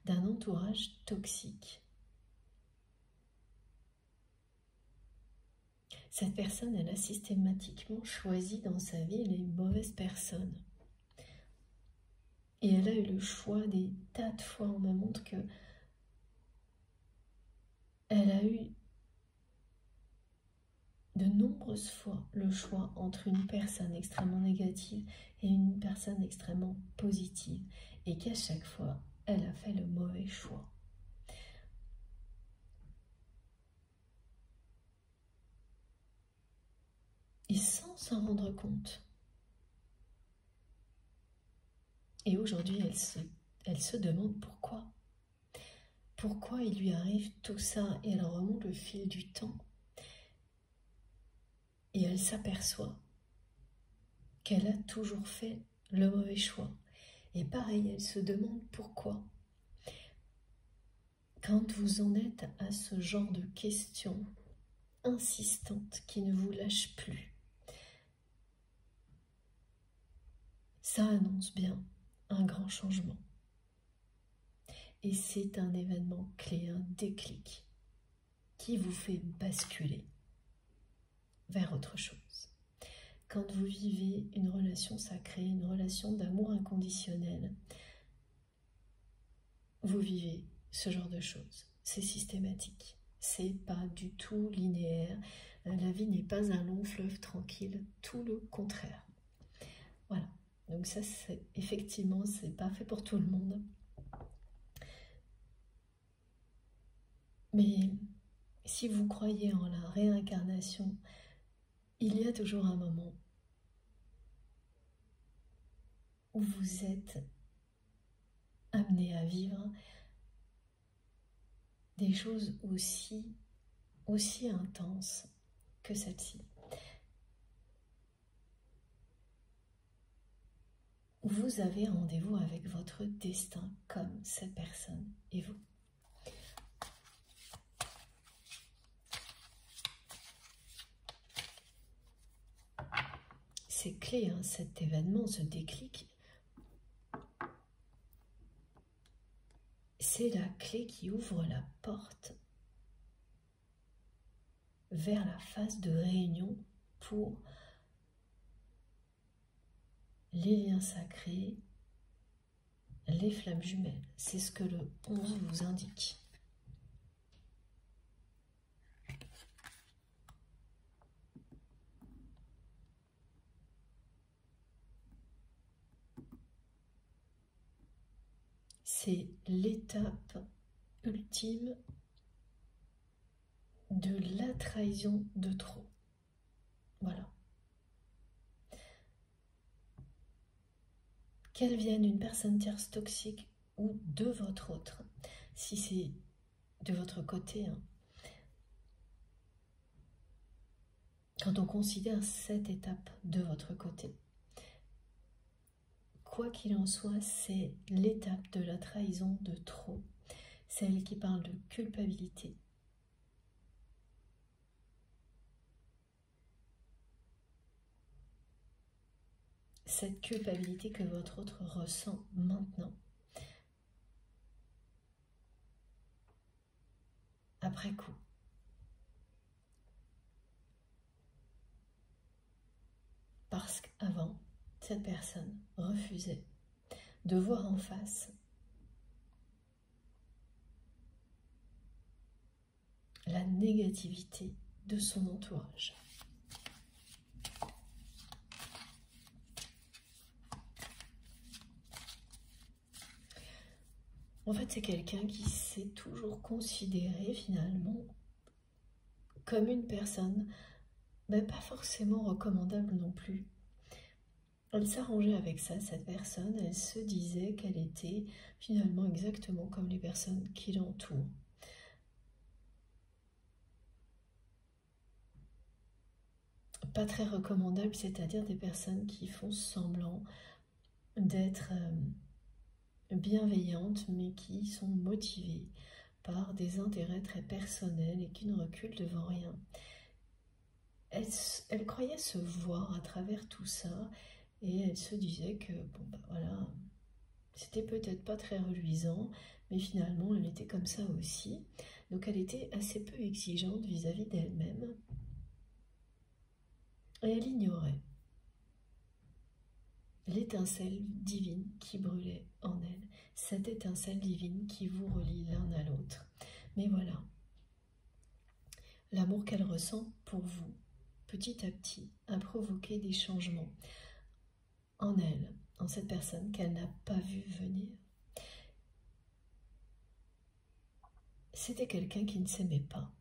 d'un entourage toxique. Cette personne, elle a systématiquement choisi dans sa vie les mauvaises personnes. Et elle a eu le choix des tas de fois. On me montre que elle a eu de nombreuses fois le choix entre une personne extrêmement négative et une personne extrêmement positive. Et qu'à chaque fois, elle a fait le mauvais choix. Et sans s'en rendre compte. Et aujourd'hui, elle se demande pourquoi. Pourquoi il lui arrive tout ça, et elle remonte le fil du temps. Et elle s'aperçoit qu'elle a toujours fait le mauvais choix. Et pareil, elle se demande pourquoi. Quand vous en êtes à ce genre de questions insistantes qui ne vous lâchent plus, ça annonce bien un grand changement. Et c'est un événement clé, un déclic qui vous fait basculer vers autre chose. Quand vous vivez une relation sacrée, une relation d'amour inconditionnel, vous vivez ce genre de choses. C'est systématique. C'est pas du tout linéaire. La vie n'est pas un long fleuve tranquille, tout le contraire. Voilà. Donc ça, effectivement, c'est pas fait pour tout le monde. Mais si vous croyez en la réincarnation, il y a toujours un moment où vous êtes amené à vivre des choses aussi intenses que celle-ci. Vous avez rendez-vous avec votre destin comme cette personne et vous. C'est clé, hein, cet événement, ce déclic. C'est la clé qui ouvre la porte vers la phase de réunion pour les liens sacrés, les flammes jumelles. C'est ce que le 11 vous indique. C'est l'étape ultime de la trahison de trop. Voilà. Qu'elle vienne d'une personne tierce toxique ou de votre autre, si c'est de votre côté, hein. Quand on considère cette étape de votre côté, quoi qu'il en soit, c'est l'étape de la trahison de trop, celle qui parle de culpabilité. Cette culpabilité que votre autre ressent maintenant, après coup. Parce qu'avant, cette personne refusait de voir en face la négativité de son entourage. En fait, c'est quelqu'un qui s'est toujours considéré finalement comme une personne, mais pas forcément recommandable non plus. Elle s'arrangeait avec ça, cette personne, elle se disait qu'elle était finalement exactement comme les personnes qui l'entourent. Pas très recommandable, c'est-à-dire des personnes qui font semblant d'être bienveillantes, mais qui sont motivées par des intérêts très personnels et qui ne reculent devant rien. Elle croyait se voir à travers tout ça et elle se disait que, bon ben voilà, c'était peut-être pas très reluisant, mais finalement elle était comme ça aussi. Donc elle était assez peu exigeante vis-à-vis d'elle-même et elle ignorait l'étincelle divine qui brûlait en elle, cette étincelle divine qui vous relie l'un à l'autre. Mais voilà, l'amour qu'elle ressent pour vous, petit à petit, a provoqué des changements en elle, en cette personne qu'elle n'a pas vu venir. C'était quelqu'un qui ne s'aimait pas,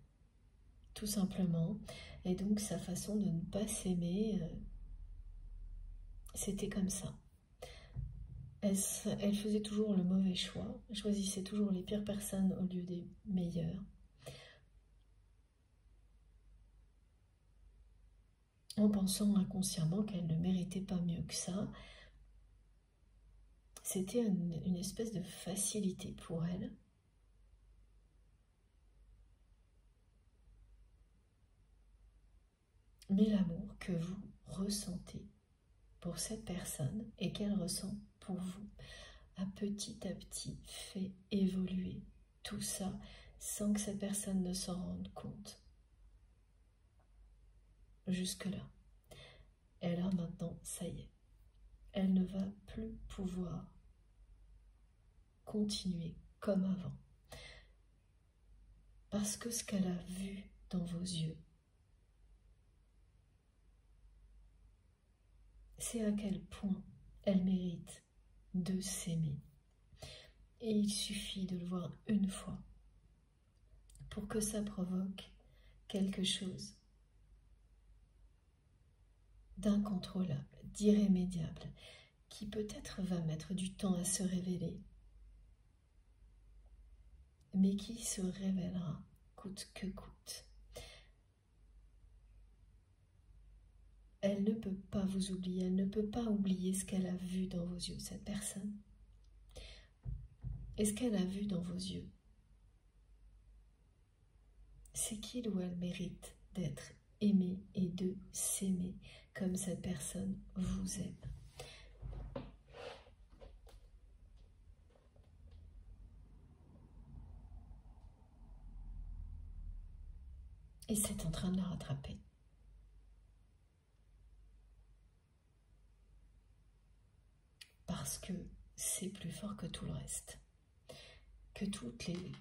tout simplement, et donc sa façon de ne pas s'aimer, c'était comme ça. Elle faisait toujours le mauvais choix, elle choisissait toujours les pires personnes au lieu des meilleures. En pensant inconsciemment qu'elle ne méritait pas mieux que ça. C'était une espèce de facilité pour elle. Mais l'amour que vous ressentez pour cette personne et qu'elle ressent pour vous a petit à petit fait évoluer tout ça sans que cette personne ne s'en rende compte. Jusque-là, elle a maintenant, ça y est, elle ne va plus pouvoir continuer comme avant. Parce que ce qu'elle a vu dans vos yeux, c'est à quel point elle mérite de s'aimer. Et il suffit de le voir une fois pour que ça provoque quelque chose d'incontrôlable, d'irrémédiable, qui peut-être va mettre du temps à se révéler, mais qui se révélera coûte que coûte. Elle ne peut pas vous oublier, elle ne peut pas oublier ce qu'elle a vu dans vos yeux, cette personne. Et ce qu'elle a vu dans vos yeux, c'est qu'il ou elle mérite d'être aimé et de s'aimer comme cette personne vous aime. Et c'est en train de la rattraper. Parce que c'est plus fort que tout le reste. Que toutes les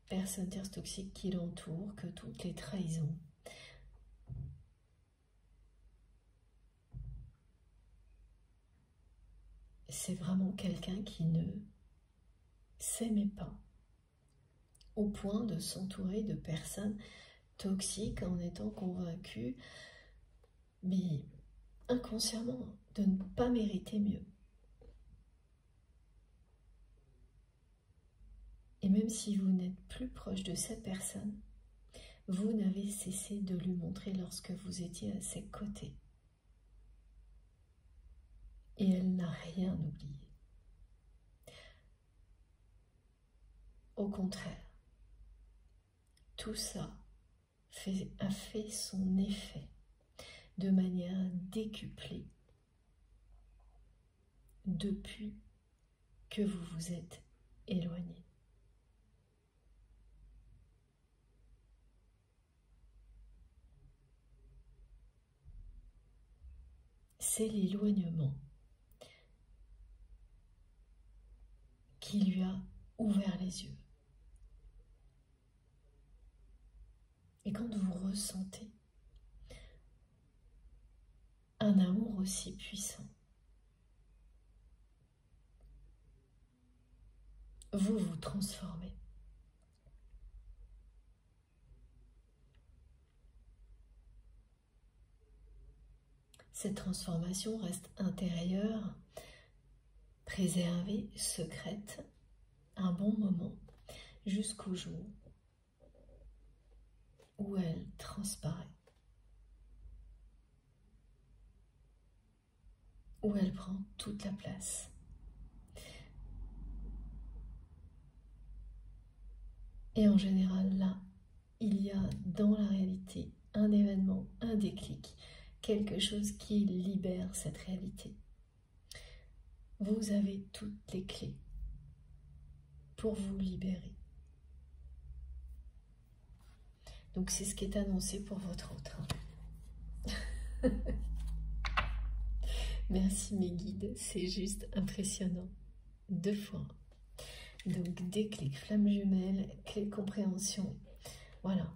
personnes toxiques qui l'entourent, que toutes les trahisons. C'est vraiment quelqu'un qui ne s'aimait pas au point de s'entourer de personnes toxiques en étant convaincu, mais inconsciemment, de ne pas mériter mieux. Et même si vous n'êtes plus proche de cette personne, vous n'avez cessé de lui montrer lorsque vous étiez à ses côtés. Et elle n'a rien oublié. Au contraire, tout ça a fait son effet de manière décuplée depuis que vous vous êtes éloigné. C'est l'éloignement qui lui a ouvert les yeux. Et quand vous ressentez un amour aussi puissant, vous vous transformez. Cette transformation reste intérieure, préservée, secrète, un bon moment, jusqu'au jour où elle transparaît, où elle prend toute la place. Et en général, là, il y a dans la réalité un événement, un déclic, quelque chose qui libère cette réalité. Vous avez toutes les clés pour vous libérer. Donc c'est ce qui est annoncé pour votre autre. Merci mes guides, c'est juste impressionnant. 2 fois. Donc déclic, flamme jumelle, clé de compréhension. Voilà.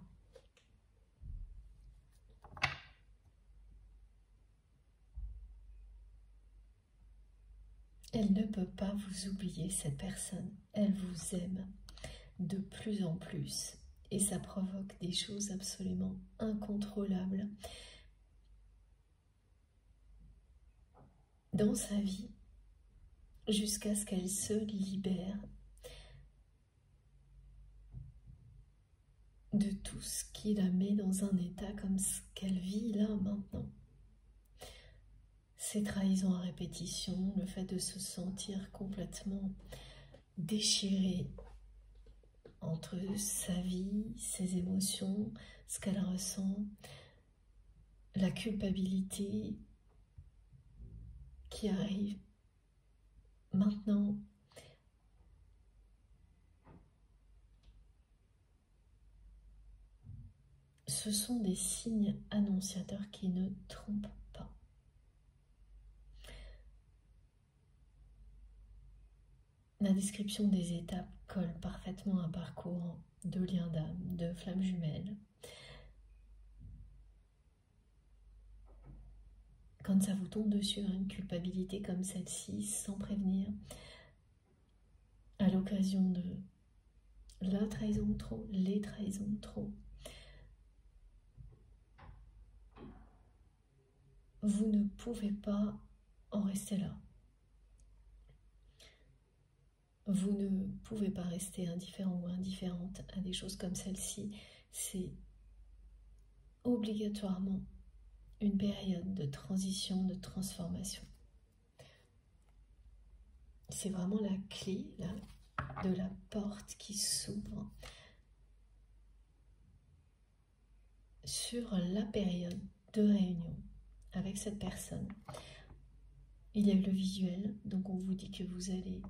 Elle ne peut pas vous oublier, cette personne. Elle vous aime de plus en plus. Et ça provoque des choses absolument incontrôlables dans sa vie, jusqu'à ce qu'elle se libère de tout ce qui la met dans un état comme ce qu'elle vit là maintenant. Ces trahisons à répétition, le fait de se sentir complètement déchirée entre sa vie, ses émotions, ce qu'elle ressent, la culpabilité qui arrive maintenant. Ce sont des signes annonciateurs qui ne trompent pas. La description des étapes colle parfaitement à un parcours de lien d'âme, de flamme jumelle. Quand ça vous tombe dessus, une culpabilité comme celle-ci, sans prévenir, à l'occasion de la trahison de trop, les trahisons de trop, vous ne pouvez pas en rester là. vous ne pouvez pas rester indifférent ou indifférente à des choses comme celle-ci. C'est obligatoirement une période de transition, de transformation. C'est vraiment la clé là, de la porte qui s'ouvre sur la période de réunion avec cette personne. Il y a eu le visuel, donc on vous dit que vous allez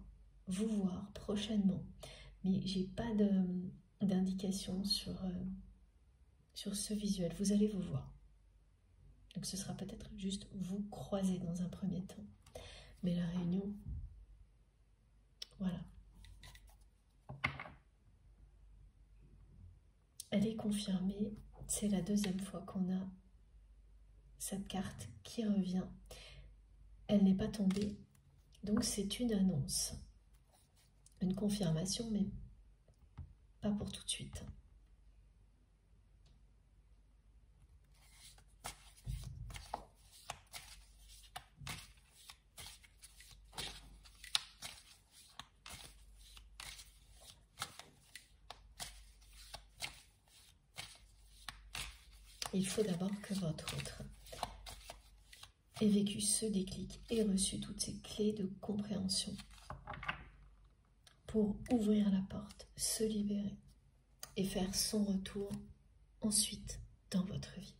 vous voir prochainement, mais j'ai pas d'indication sur ce visuel. Vous allez vous voir. Donc ce sera peut-être juste vous croiser dans un premier temps. Mais la réunion, voilà. Elle est confirmée. C'est la deuxième fois qu'on a cette carte qui revient. Elle n'est pas tombée, donc c'est une annonce. Une confirmation, mais pas pour tout de suite. Il faut d'abord que votre autre ait vécu ce déclic et reçu toutes ces clés de compréhension pour ouvrir la porte, se libérer et faire son retour ensuite dans votre vie.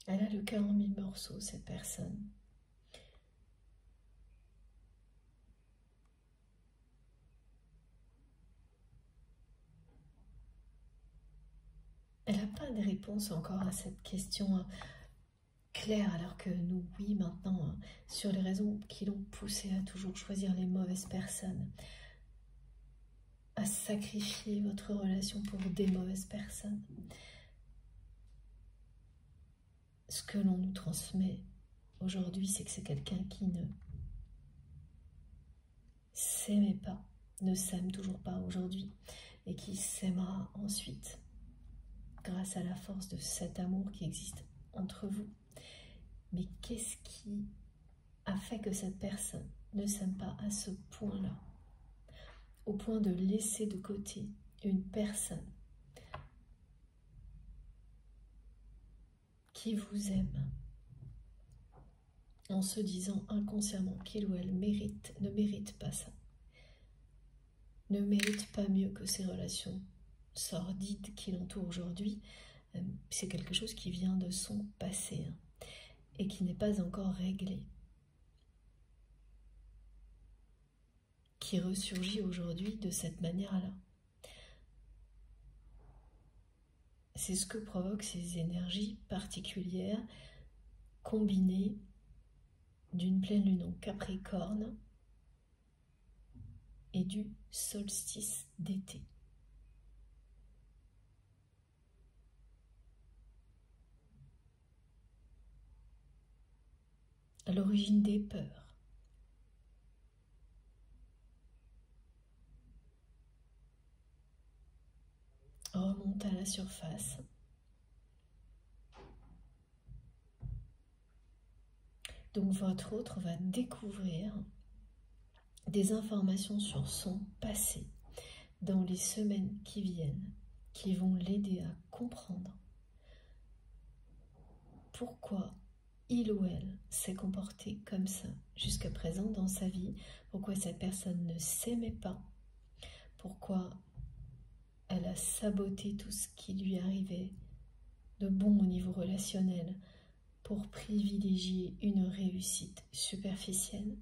Elle a le cœur en 1000 morceaux, cette personne. Elle n'a pas de réponse encore à cette question claire, alors que nous, oui, maintenant, sur les raisons qui l'ont poussée à toujours choisir les mauvaises personnes, à sacrifier votre relation pour des mauvaises personnes. Ce que l'on nous transmet aujourd'hui, c'est que c'est quelqu'un qui ne s'aimait pas, ne s'aime toujours pas aujourd'hui, et qui s'aimera ensuite, grâce à la force de cet amour qui existe entre vous. Mais qu'est-ce qui a fait que cette personne ne s'aime pas à ce point-là, au point de laisser de côté une personne qui vous aime, en se disant inconsciemment qu'il ou elle ne mérite pas ça, ne mérite pas mieux que ces relations sordides qui l'entourent aujourd'hui. C'est quelque chose qui vient de son passé et qui n'est pas encore réglé, qui ressurgit aujourd'hui de cette manière-là. C'est ce que provoquent ces énergies particulières combinées d'une pleine lune en Capricorne et du solstice d'été. À l'origine des peurs, remonte à la surface. Donc votre autre va découvrir des informations sur son passé dans les semaines qui viennent, qui vont l'aider à comprendre pourquoi il ou elle s'est comporté comme ça jusqu'à présent dans sa vie, pourquoi cette personne ne s'aimait pas, pourquoi elle a saboté tout ce qui lui arrivait de bon au niveau relationnel pour privilégier une réussite superficielle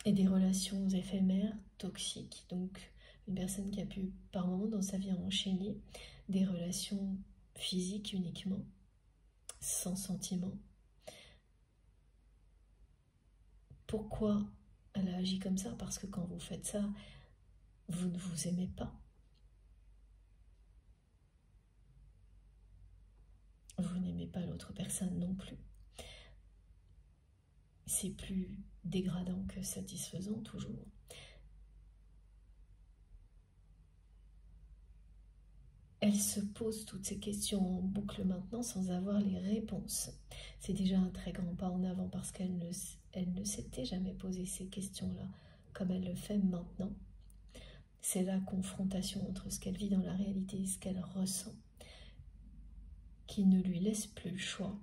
et des relations éphémères, toxiques. Donc une personne qui a pu par moments dans sa vie enchaîner des relations physiques uniquement, sans sentiment. Pourquoi elle a agi comme ça? Parce que quand vous faites ça, vous ne vous aimez pas. Vous n'aimez pas l'autre personne non plus. c'est plus dégradant que satisfaisant toujours. Elle se pose toutes ces questions en boucle maintenant sans avoir les réponses. C'est déjà un très grand pas en avant parce qu'elle ne s'était jamais posé ces questions-là comme elle le fait maintenant. C'est la confrontation entre ce qu'elle vit dans la réalité et ce qu'elle ressent qui ne lui laisse plus le choix.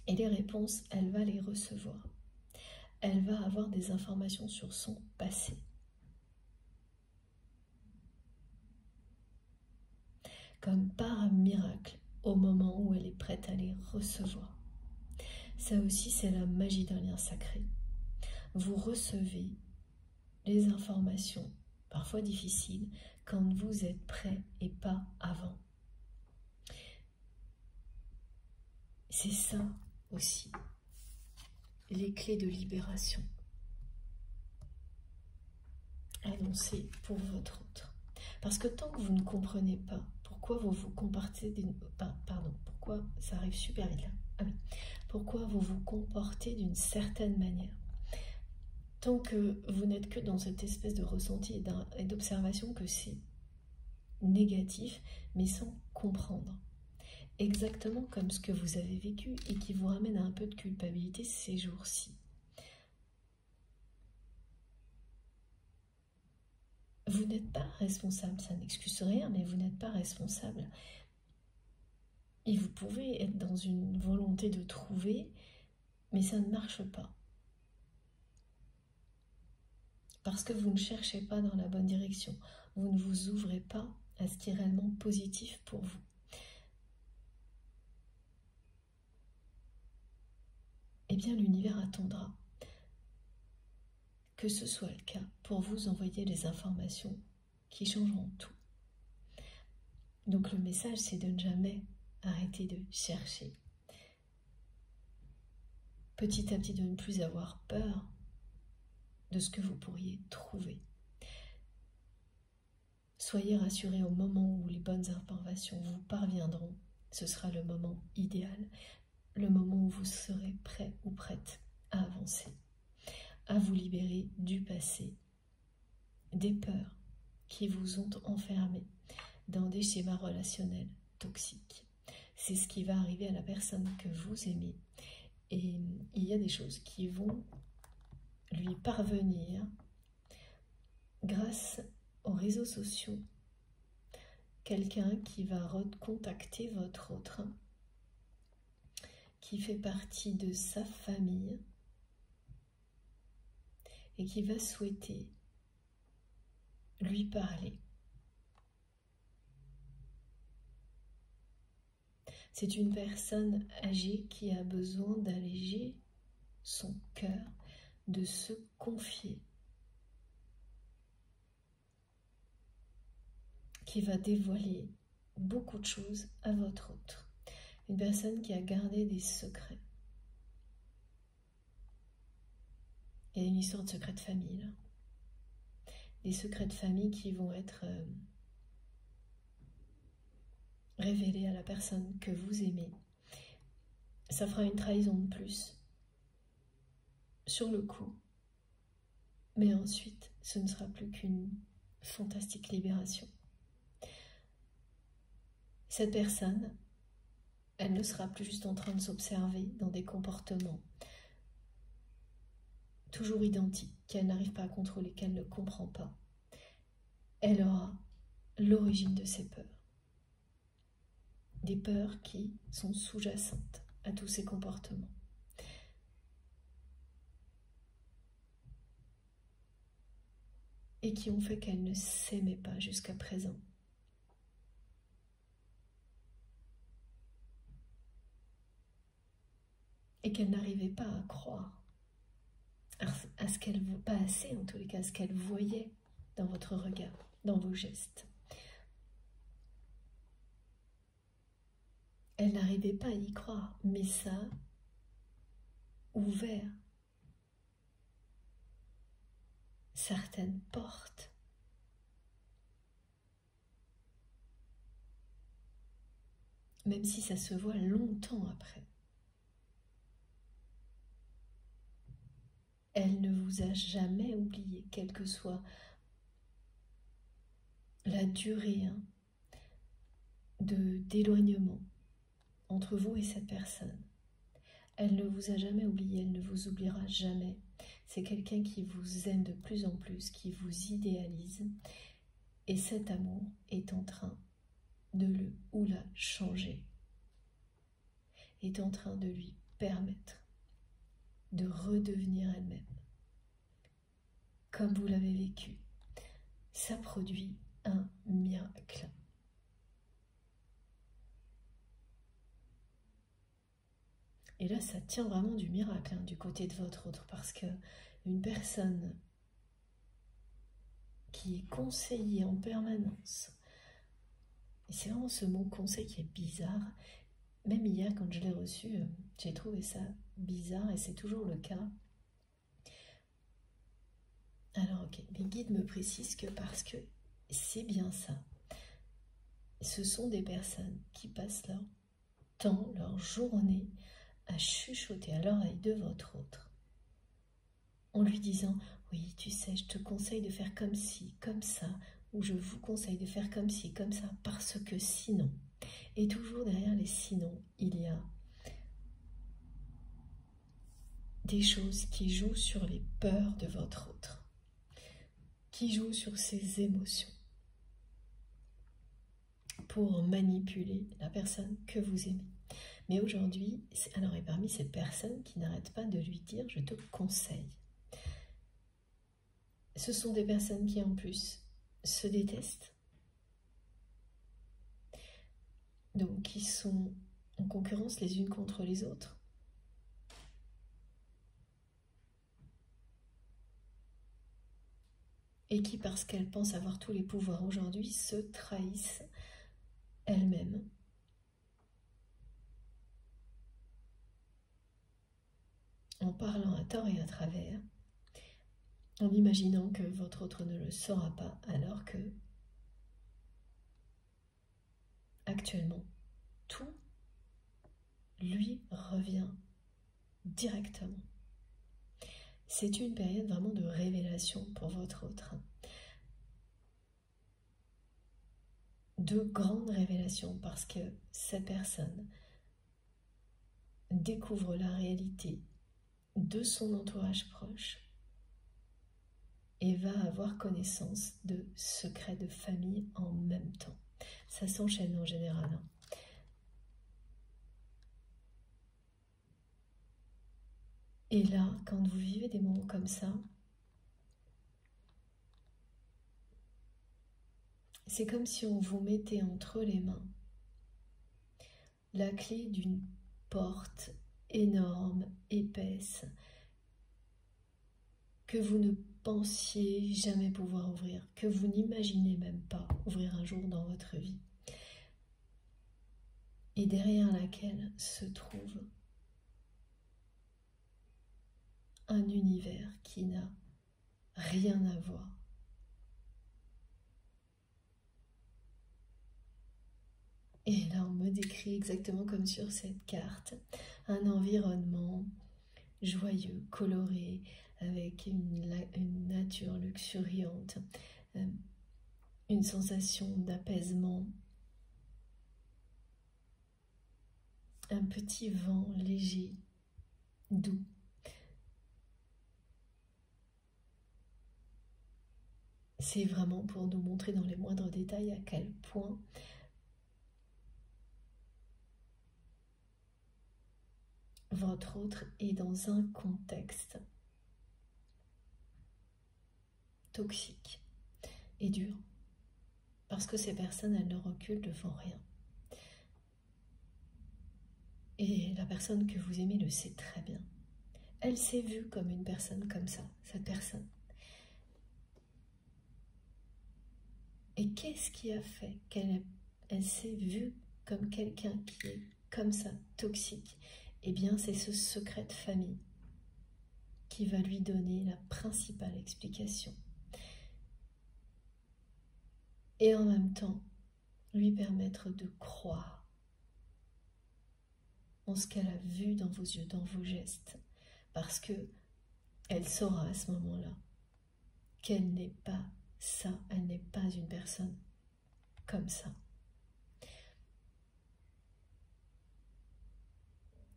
Et les réponses, elle va les recevoir. Elle va avoir des informations sur son passé. Comme par miracle, au moment où elle est prête à les recevoir. Ça aussi, c'est la magie d'un lien sacré. Vous recevez les informations, parfois difficiles, quand vous êtes prêt et pas avant. C'est ça aussi, les clés de libération annoncées pour votre autre. Parce que tant que vous ne comprenez pas pourquoi vous vous comportez pourquoi ça arrive super vite là. Ah oui. Pourquoi vous vous comportez d'une certaine manière. Tant que vous n'êtes que dans cette espèce de ressenti et d'observation que c'est négatif, mais sans comprendre. Exactement comme ce que vous avez vécu et qui vous ramène à un peu de culpabilité ces jours-ci. Vous n'êtes pas responsable, ça n'excuse rien, mais vous n'êtes pas responsable. Et vous pouvez être dans une volonté de trouver, mais ça ne marche pas. Parce que vous ne cherchez pas dans la bonne direction. Vous ne vous ouvrez pas à ce qui est réellement positif pour vous. Eh bien, l'univers attendra que ce soit le cas pour vous envoyer les informations qui changeront tout. Donc le message, c'est de ne jamais arrêter de chercher. Petit à petit, de ne plus avoir peur de ce que vous pourriez trouver. Soyez rassurés au moment où les bonnes informations vous parviendront. Ce sera le moment idéal, le moment où vous serez prêt ou prête à avancer, à vous libérer du passé, des peurs qui vous ont enfermé dans des schémas relationnels toxiques. C'est ce qui va arriver à la personne que vous aimez. Et il y a des choses qui vont lui parvenir grâce aux réseaux sociaux. Quelqu'un qui va recontacter votre autre, qui fait partie de sa famille et qui va souhaiter lui parler. C'est une personne âgée qui a besoin d'alléger son cœur, de se confier, qui va dévoiler beaucoup de choses à votre autre. Une personne qui a gardé des secrets. Il y a une histoire de secret de famille là. Des secrets de famille qui vont être révélés à la personne que vous aimez. Ça fera une trahison de plus sur le coup. Mais ensuite, ce ne sera plus qu'une fantastique libération. Cette personne, elle ne sera plus juste en train de s'observer dans des comportements toujours identiques, qu'elle n'arrive pas à contrôler, qu'elle ne comprend pas. Elle aura l'origine de ses peurs. Des peurs qui sont sous-jacentes à tous ces comportements. Et qui ont fait qu'elle ne s'aimait pas jusqu'à présent. Et qu'elle n'arrivait pas à croire à ce qu'elle, pas assez en tous les cas, à ce qu'elle voyait dans votre regard, dans vos gestes. Elle n'arrivait pas à y croire, mais ça a ouvert certaines portes. Même si ça se voit longtemps après. Elle ne vous a jamais oublié, quelle que soit la durée d'éloignement entre vous et cette personne. Elle ne vous a jamais oublié, elle ne vous oubliera jamais. C'est quelqu'un qui vous aime de plus en plus, qui vous idéalise. Et cet amour est en train de le ou la changer, est en train de lui permettre de redevenir elle-même. Comme vous l'avez vécu, ça produit un miracle. Et là, ça tient vraiment du miracle du côté de votre autre, parce que une personne qui est conseillée en permanence, et c'est vraiment ce mot conseil qui est bizarre, même hier quand je l'ai reçu, j'ai trouvé ça bizarre et c'est toujours le cas. Alors ok, mes guides me précisent que parce que c'est bien ça, ce sont des personnes qui passent leur temps, leur journée à chuchoter à l'oreille de votre autre, en lui disant « Oui, tu sais, je te conseille de faire comme ci, comme ça, ou je vous conseille de faire comme ci, comme ça, parce que sinon... » Et toujours derrière les sinon, il y a des choses qui jouent sur les peurs de votre autre, qui jouent sur ses émotions, pour manipuler la personne que vous aimez. Mais aujourd'hui, alors et parmi ces personnes qui n'arrêtent pas de lui dire « je te conseille », ce sont des personnes qui en plus se détestent, donc qui sont en concurrence les unes contre les autres, et qui, parce qu'elles pensent avoir tous les pouvoirs aujourd'hui, se trahissent elles-mêmes. En parlant à tort et à travers, en imaginant que votre autre ne le saura pas, alors que, actuellement, tout lui revient directement. C'est une période vraiment de révélation pour votre autre. De grandes révélations, parce que cette personne découvre la réalité de son entourage proche et va avoir connaissance de secrets de famille en même temps. Ça s'enchaîne en général. Et là, quand vous vivez des moments comme ça, c'est comme si on vous mettait entre les mains la clé d'une porte énorme, épaisse, que vous ne pensiez jamais pouvoir ouvrir, que vous n'imaginez même pas ouvrir un jour dans votre vie, et derrière laquelle se trouve un univers qui n'a rien à voir. Et là, on me décrit exactement comme sur cette carte, un environnement joyeux, coloré, avec une nature luxuriante, une sensation d'apaisement, un petit vent léger, doux. C'est vraiment pour nous montrer dans les moindres détails à quel point votre autre est dans un contexte toxique et dur, parce que ces personnes, elles ne reculent devant rien. Et la personne que vous aimez le sait très bien. Elle s'est vue comme une personne comme ça, cette personne. Et qu'est-ce qui a fait qu'elle s'est vue comme quelqu'un qui est comme ça, toxique? Eh bien, c'est ce secret de famille qui va lui donner la principale explication. Et en même temps, lui permettre de croire en ce qu'elle a vu dans vos yeux, dans vos gestes. Parce que elle saura à ce moment-là qu'elle n'est pas ça, elle n'est pas une personne comme ça.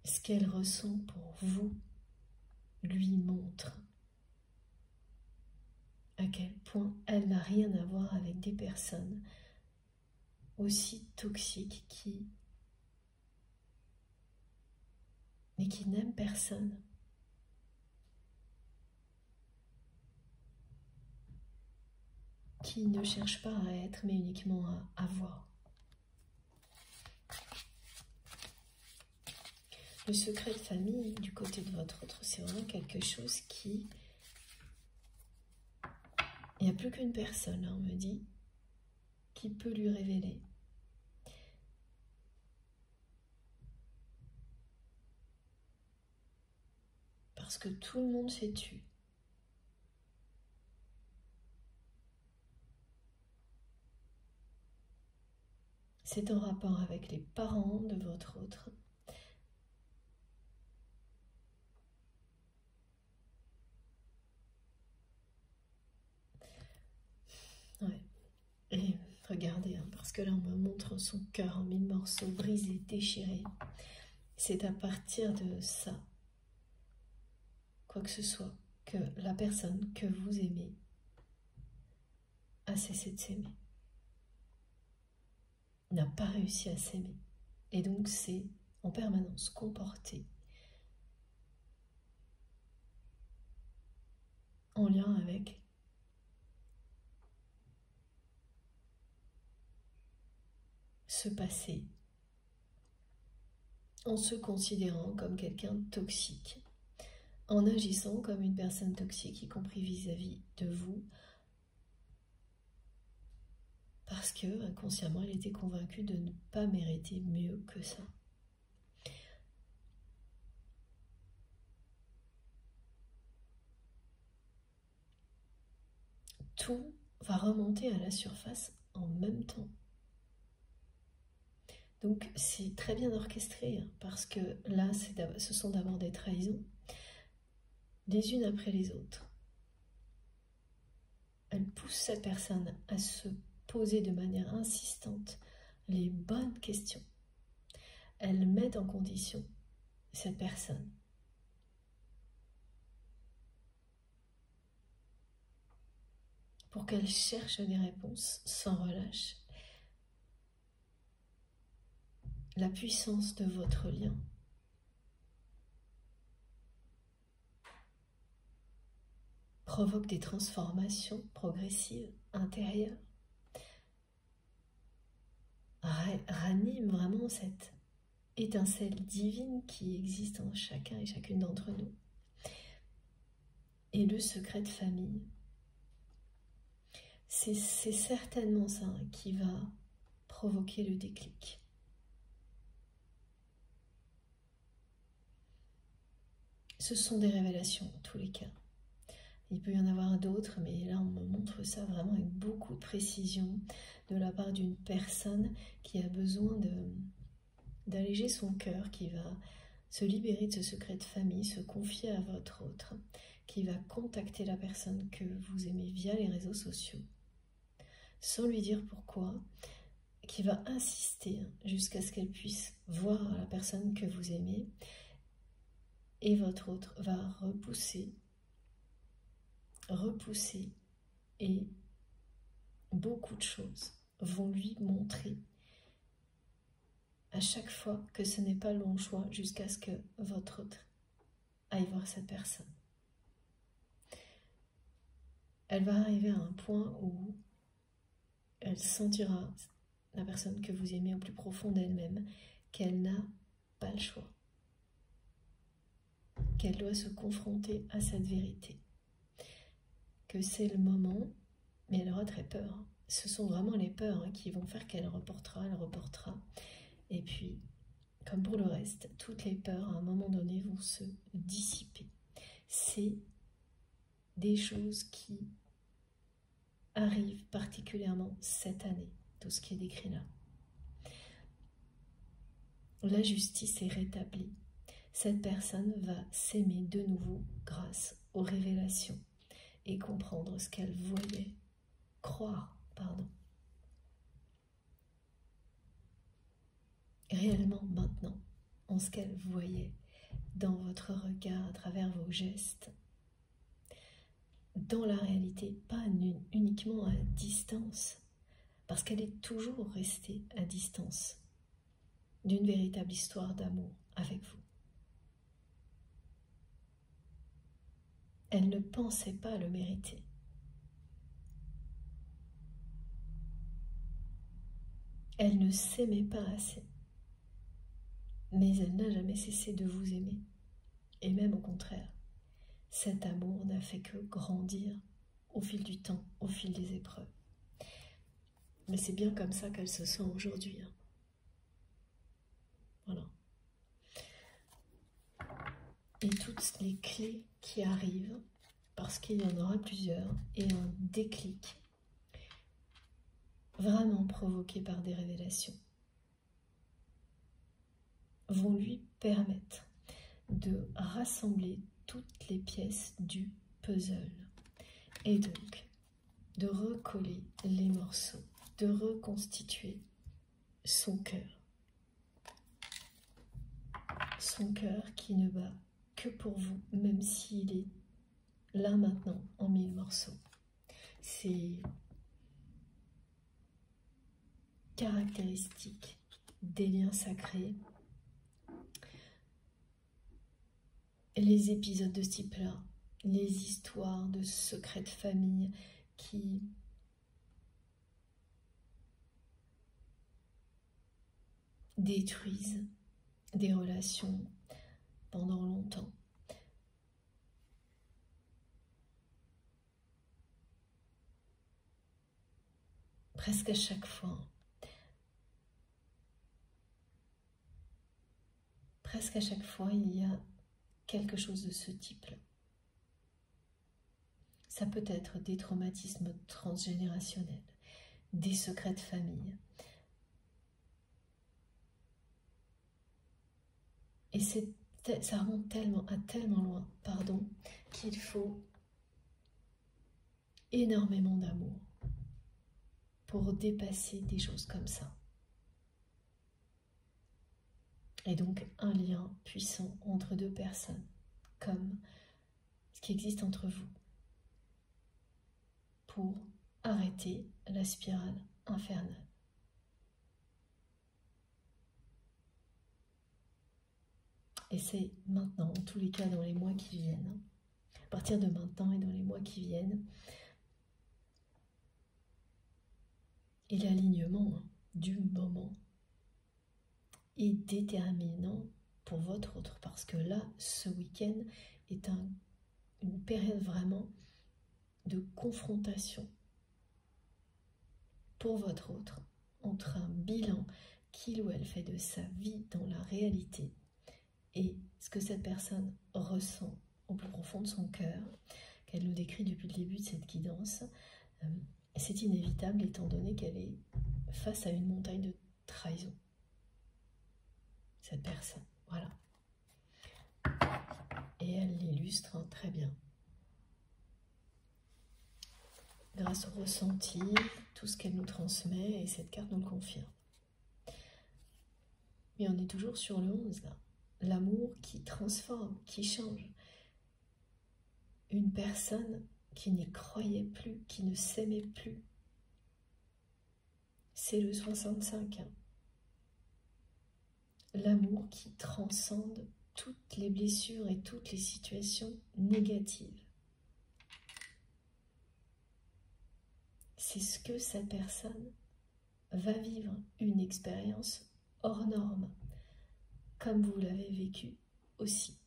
Ce qu'elle ressent pour vous lui montre à quel point elle n'a rien à voir avec des personnes aussi toxiques mais qui n'aiment personne. Qui ne cherchent pas à être, mais uniquement à avoir. Le secret de famille, du côté de votre autre, c'est vraiment quelque chose qui... Il n'y a plus qu'une personne, on me dit, qui peut lui révéler. Parce que tout le monde s'est tu. C'est en rapport avec les parents de votre autre. Ouais. Et regardez, hein, parce que là on me montre son cœur en 1000 morceaux, brisé, déchiré. C'est à partir de ça, quoi que ce soit, que la personne que vous aimez a cessé de s'aimer. N'a pas réussi à s'aimer. Et donc c'est en permanence comporté en lien avec ce passé, en se considérant comme quelqu'un de toxique, en agissant comme une personne toxique, y compris vis-à-vis de vous, parce que inconsciemment elle était convaincue de ne pas mériter mieux que ça. Tout va remonter à la surface en même temps. Donc c'est très bien orchestré, hein, parce que là ce sont d'abord des trahisons, les unes après les autres. Elle pousse cette personne à se poser de manière insistante les bonnes questions. Elle met en condition cette personne. Pour qu'elle cherche des réponses sans relâche. La puissance de votre lien provoque des transformations progressives, intérieures, ranime vraiment cette étincelle divine qui existe en chacun et chacune d'entre nous. Et le secret de famille, c'est certainement ça qui va provoquer le déclic. Ce sont des révélations en tous les cas. Il peut y en avoir d'autres, mais là on me montre ça vraiment avec beaucoup de précision de la part d'une personne qui a besoin d'alléger son cœur, qui va se libérer de ce secret de famille, se confier à votre autre, qui va contacter la personne que vous aimez via les réseaux sociaux, sans lui dire pourquoi, qui va insister jusqu'à ce qu'elle puisse voir la personne que vous aimez, et votre autre va repousser, et beaucoup de choses vont lui montrer à chaque fois que ce n'est pas le bon choix, jusqu'à ce que votre autre aille voir cette personne. Elle va arriver à un point où elle sentira, la personne que vous aimez au plus profond d'elle-même, qu'elle n'a pas le choix, qu'elle doit se confronter à cette vérité, que c'est le moment, mais elle aura très peur. Ce sont vraiment les peurs qui vont faire qu'elle reportera, et puis, comme pour le reste, toutes les peurs, à un moment donné, vont se dissiper. C'est des choses qui arrivent particulièrement cette année, tout ce qui est décrit là. La justice est rétablie. Cette personne va s'aimer de nouveau grâce aux révélations et comprendre ce qu'elle voyait, croire, pardon. Réellement maintenant, en ce qu'elle voyait dans votre regard, à travers vos gestes, dans la réalité, pas uniquement à distance, parce qu'elle est toujours restée à distance d'une véritable histoire d'amour avec vous. Elle ne pensait pas le mériter. Elle ne s'aimait pas assez. Mais elle n'a jamais cessé de vous aimer. Et même au contraire, cet amour n'a fait que grandir au fil du temps, au fil des épreuves. Mais c'est bien comme ça qu'elle se sent aujourd'hui. Voilà. Et toutes les clés qui arrivent, parce qu'il y en aura plusieurs, et un déclic vraiment provoqué par des révélations, vont lui permettre de rassembler toutes les pièces du puzzle et donc de recoller les morceaux, de reconstituer son cœur. Son cœur qui ne bat que pour vous, même s'il est là maintenant en 1000 morceaux. C'est caractéristique des liens sacrés. Les épisodes de ce type-là, les histoires de secrets de famille qui détruisent des relations pendant longtemps. Presque à chaque fois, il y a quelque chose de ce type-là. Ça peut être des traumatismes transgénérationnels, des secrets de famille. Et ça remonte à tellement loin, qu'il faut énormément d'amour pour dépasser des choses comme ça. Et donc un lien puissant entre deux personnes, comme ce qui existe entre vous, pour arrêter la spirale infernale. Et c'est maintenant, en tous les cas dans les mois qui viennent, à partir de maintenant et dans les mois qui viennent, et l'alignement du moment est déterminant pour votre autre, parce que là, ce week-end est une période vraiment de confrontation pour votre autre, entre un bilan qu'il ou elle fait de sa vie dans la réalité et ce que cette personne ressent au plus profond de son cœur, qu'elle nous décrit depuis le début de cette guidance. C'est inévitable étant donné qu'elle est face à une montagne de trahison. Cette personne, voilà. Et elle l'illustre très bien. Grâce au ressenti, tout ce qu'elle nous transmet, et cette carte nous le confirme. Mais on est toujours sur le 11 là. L'amour qui transforme, qui change. Une personne qui n'y croyait plus, qui ne s'aimait plus. C'est le 65. L'amour qui transcende toutes les blessures et toutes les situations négatives. C'est ce que cette personne va vivre, une expérience hors norme, comme vous l'avez vécu aussi.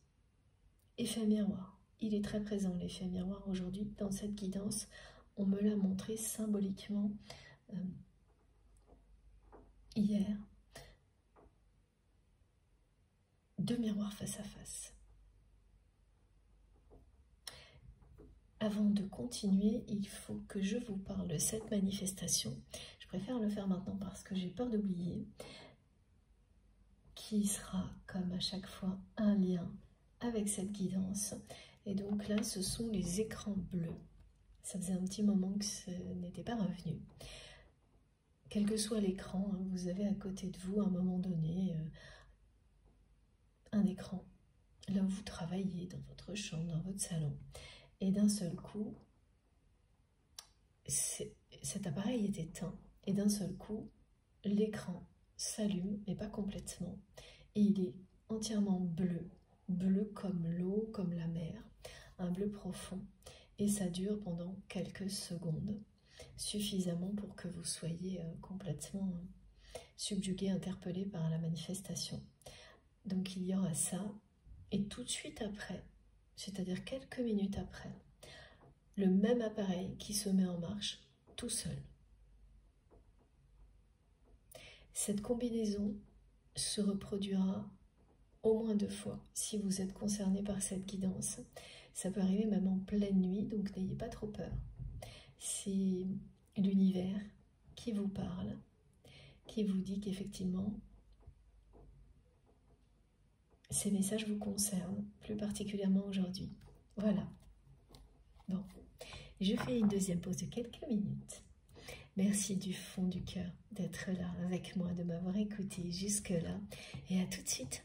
Effet miroir, il est très présent l'effet miroir aujourd'hui dans cette guidance. On me l'a montré symboliquement hier. Deux miroirs face à face. Avant de continuer, il faut que je vous parle de cette manifestation. Je préfère le faire maintenant parce que j'ai peur d'oublier. Qui sera, comme à chaque fois, un lien avec cette guidance. Et donc là, ce sont les écrans bleus. Ça faisait un petit moment que ce n'était pas revenu. Quel que soit l'écran, hein, vous avez à côté de vous, à un moment donné, un écran. Là où vous travaillez, dans votre chambre, dans votre salon. Et d'un seul coup, cet appareil est éteint. Et d'un seul coup, l'écran s'allume, mais pas complètement. Et il est entièrement bleu. Bleu comme l'eau, comme la mer. Un bleu profond. Et ça dure pendant quelques secondes. Suffisamment pour que vous soyez complètement subjugué, interpellé par la manifestation. Donc il y aura ça. Et tout de suite après, c'est-à-dire quelques minutes après, le même appareil qui se met en marche tout seul. Cette combinaison se reproduira au moins 2 fois si vous êtes concerné par cette guidance. Ça peut arriver même en pleine nuit, donc n'ayez pas trop peur. C'est l'univers qui vous parle, qui vous dit qu'effectivement, ces messages vous concernent, plus particulièrement aujourd'hui. Voilà. Bon, je fais une deuxième pause de quelques minutes. Merci du fond du cœur d'être là avec moi, de m'avoir écouté jusque-là. Et à tout de suite.